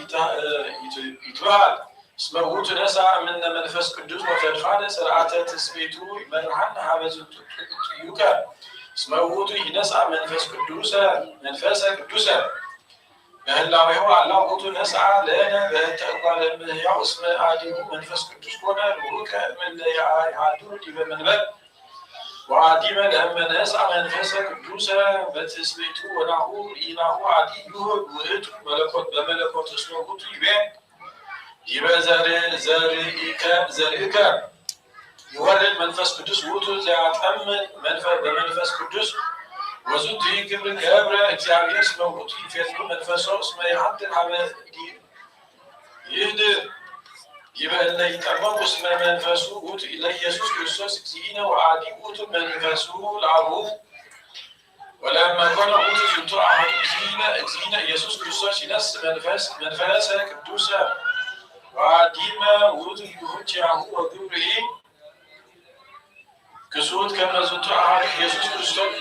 ይትበሃል እስመ ውእቱ ነሣ እምነ መንፈስ ቅዱስ ወፈድፋደ ሥርዓተ ትስብእቱ ይመርሐነ ሀበ ዝንቱ ጥዩቀ እስመ ውእቱ ይነሣ መንፈሰ ቅዱሰ በህላዌሁ አላ ውእቱ ነሣ ለነ በእንተ እጓለ እመሕያው እስመ አዲሁ መንፈስ ቅዱስ ኮነ ርሁቀ እምእለ ይሃድሩ ዲበ መንበር ወአዲመ ለእመ ነሣ መንፈሰ ቅዱሰ በትስብእቱ ወናሁ ኢናሁ አዲ ይሁብ ውእቱ መለኮት በመለኮት እስመ ውእቱ ይቤ ዲበ ዘርእከ ይወርድ መንፈስ ቅዱስ ውእቱ ዘያጠምቅ በመንፈስ ቅዱስ ወዝንቱ ግብር ገብረ እግዚአብሔር እስመ ውእቱ ይፌኑ መንፈሶ እስመ ይሐድር ሀበ ይህድር ዲበ እለ ይጠመቁ እስመ መንፈሱ ውእቱ ለኢየሱስ ክርስቶስ እግዚእነ ወአዲ ውእቱ መንፈሱ ለአቡሁ ወለእመ ኮነ ውእቱ ዝንቱ አሐዱ እግዚእነ ኢየሱስ ክርስቶስ ይነሥእ መንፈሰ ቅዱሰ ወአዲመ ውእቱ ይሁንቲአሁ ወግብርሂ ክሱት ከመ ዝንቱ አሐዱ ኢየሱስ ክርስቶስ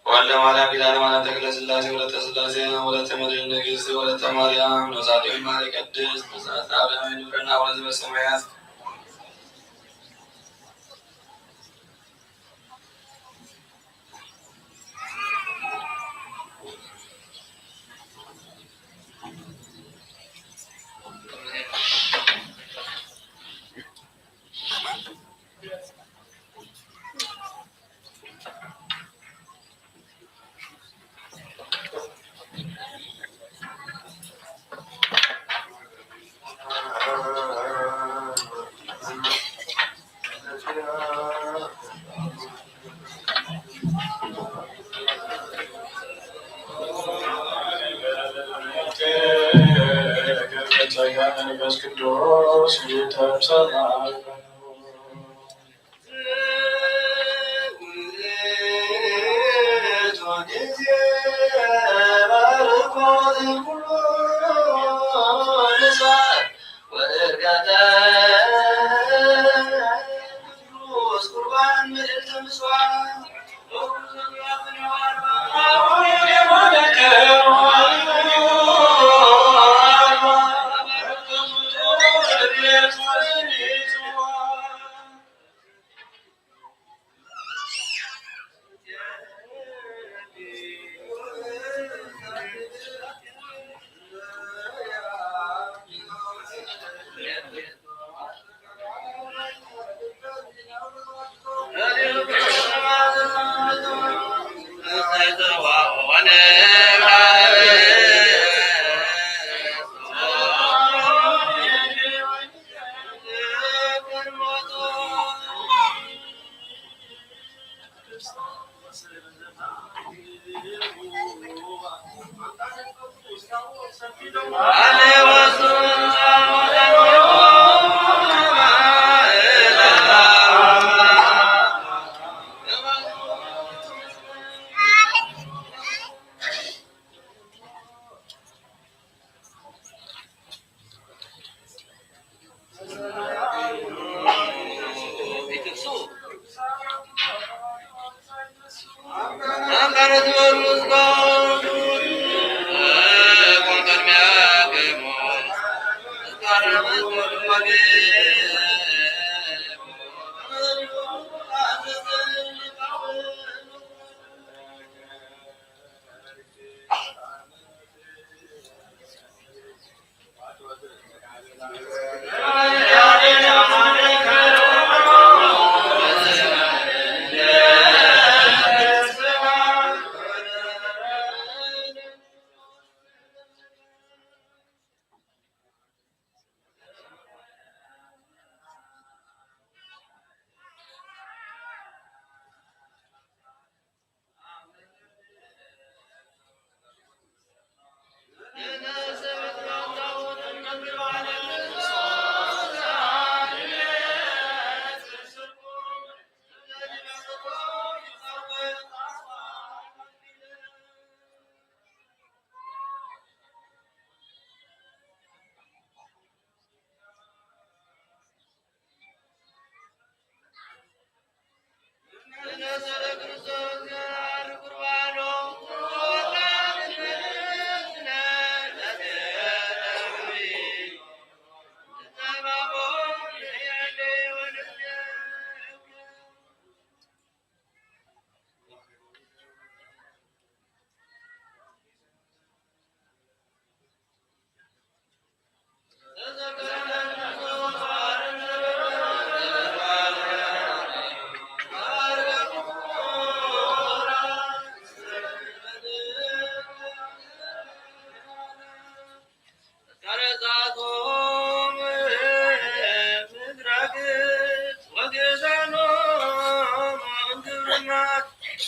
ወልደ ማርያም ኪዳነ ማርያም ተክለ ሥላሴ ወለተ ሥላሴ ወለተ መድኅን ንግሥት ወለተ ማርያም ነሳቴ ማሪ ቅድስት መጽሐፈ አብርሃም ንብረና ወዘ በሰማያት ወእርጋታ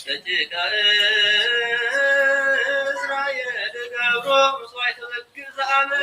ደቂቀ እስራኤል ገብሮ መስዋዕተ በግ ዘአምር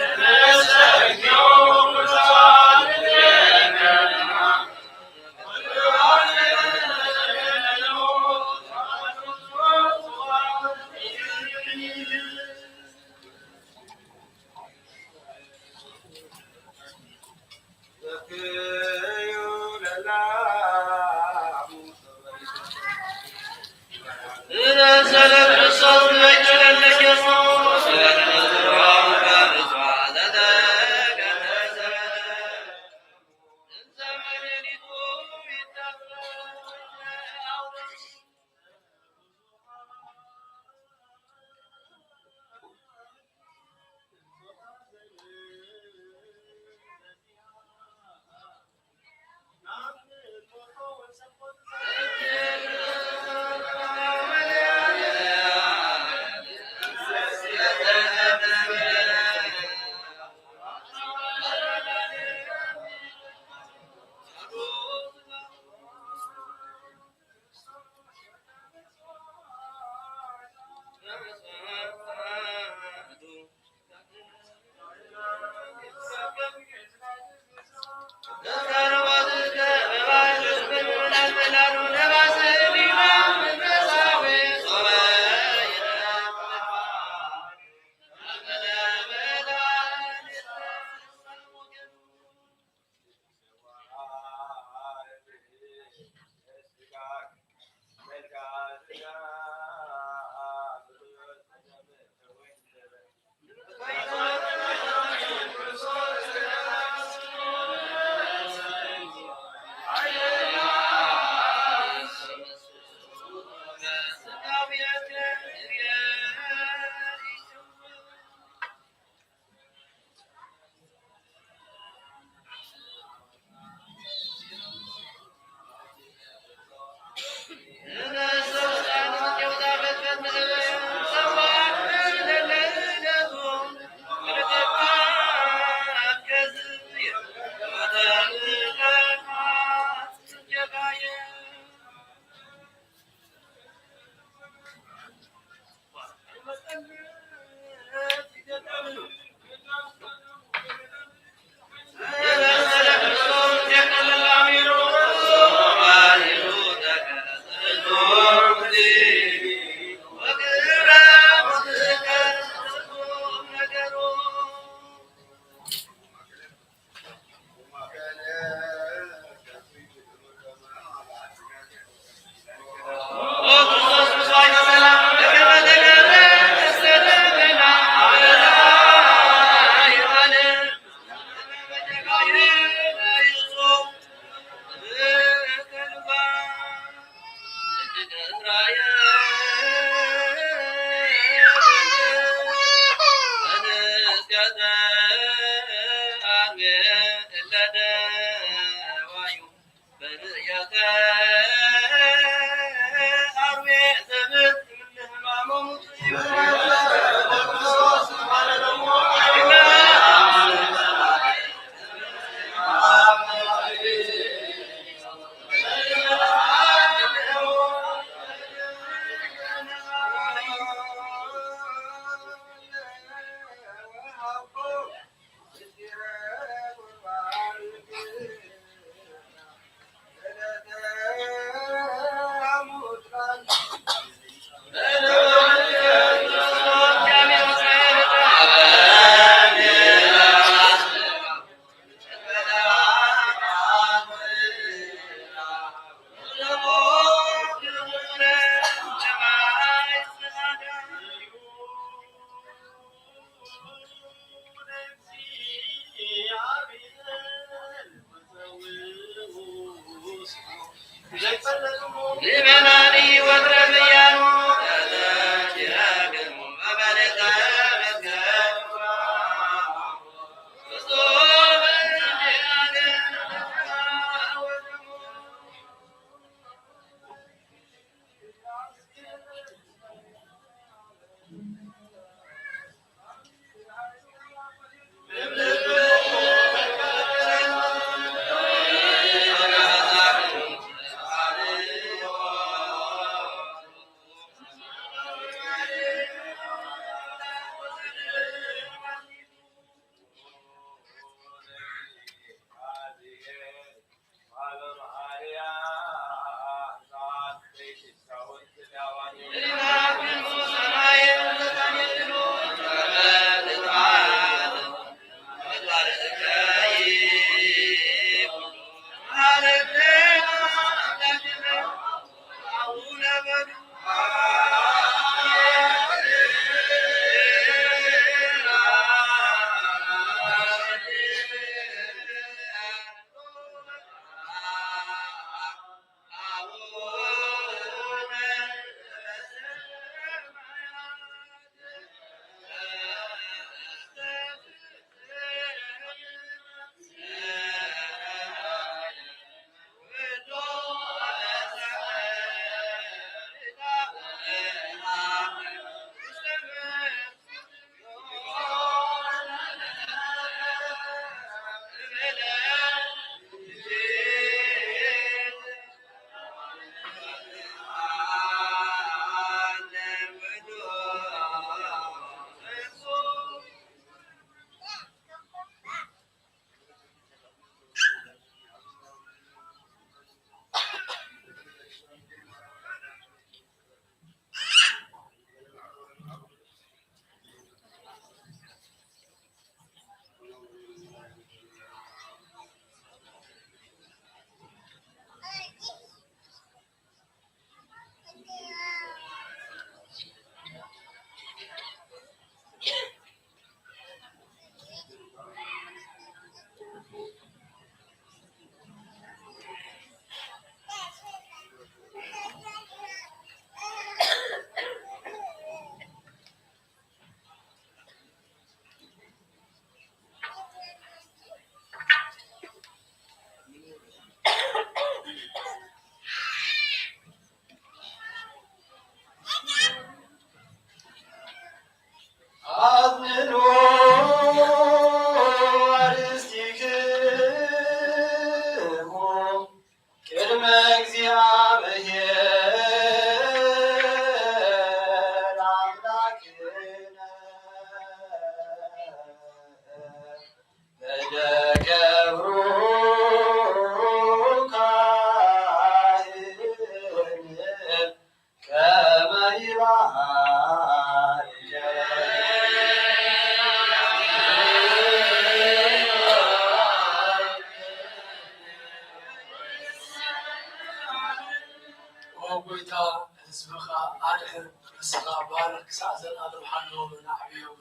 وقويتا اسبخا أدخل اسخا بارك سعزن أدم حلو من عبيهم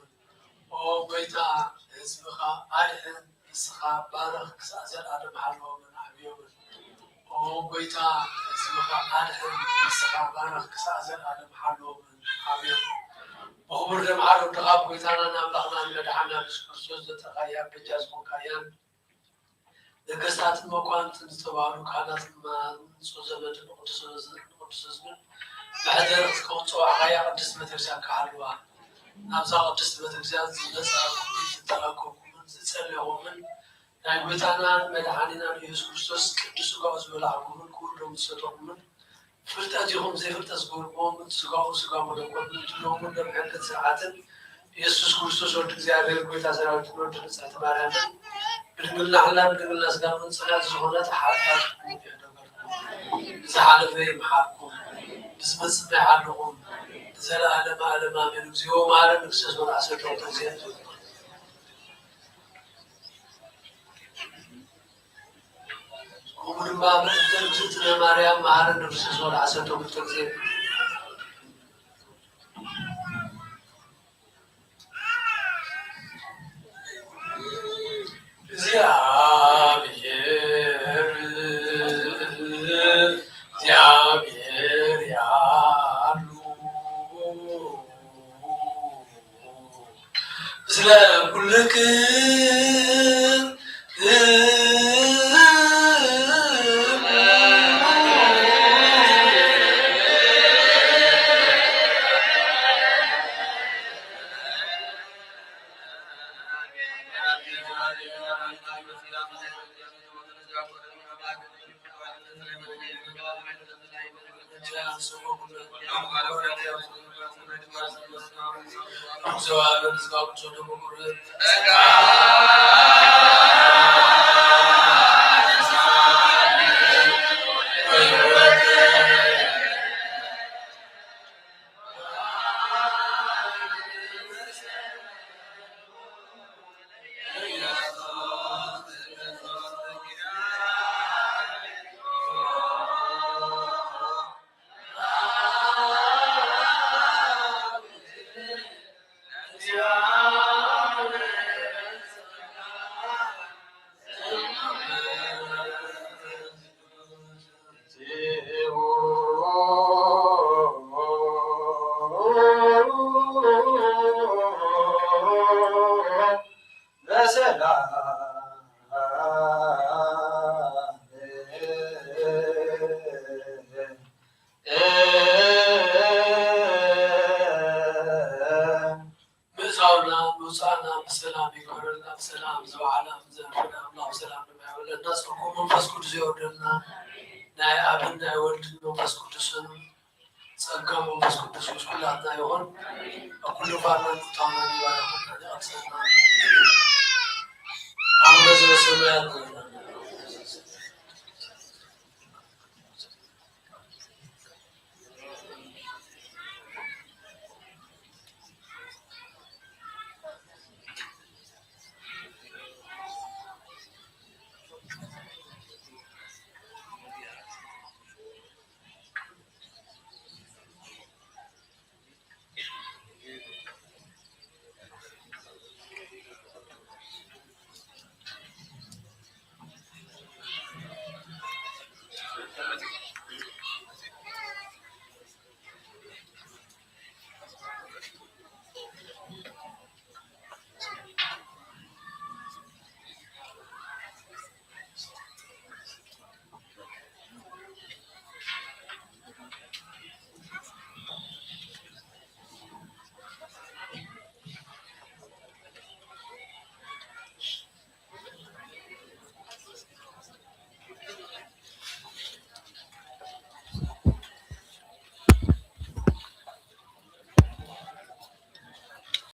وقويتا اسبخا أدخل اسخا بارك سعزن أدم حلو من عبيهم وقويتا اسبخا أدخل اسخا بارك سعزن أدم حلو من عبيهم وخبر دم عارو تغاب قويتانا نبلغنا من دعنا بسكرسوز تغياب بجاز مكايان ነገስታት መኳንንት ዝተባሉ ካህናት ማንጾ ዘመድ ቅዱስ ህዝብን ብሕደር ከውፅኡ ዓያ ቅድስት ቤተክርስቲያን ካህልዋ ናብዛ ቅድስት ቤተክርስቲያን ዝመፃኹምን ዝተረከብኩምን ዝፀለኹምን ናይ ጎይታናን መድሓኒናን ኢየሱስ ክርስቶስ ቅዱስ ስጋኡ ዝበላዕኩምን ክቡር ደሙ ዝሰጠኹምን ፍልጠት ይኹም ዘይፍልጠት ዝገበርኩምን ስጋኡ ስጋ መለኮትን ትሎምን ደምሕልት ስርዓትን ኢየሱስ ክርስቶስ ወዲ እግዚአብሔር ጎይታ ሰራዊት ወዲ ንጽሕቲ ማርያምን بدنا على بدنا نسمع من صلاة زهرة حركات زعل في محاكم بس مسمع عنهم زل على ما من زيوم على نفسه ولا عسل وتزيد ومن ما تجتنا مريم على نفسه ولا عسل وتزيد سلام زوعنا زرفنا الله سلام ما ولا الناس حكومة فاسكو زيودنا ناي أبنا ولدنا فاسكو تسنو سأقام فاسكو تسوي كل هذا يهون وكل فانا نطعنا لوايا كنا أكثرنا عمرو زي سمعنا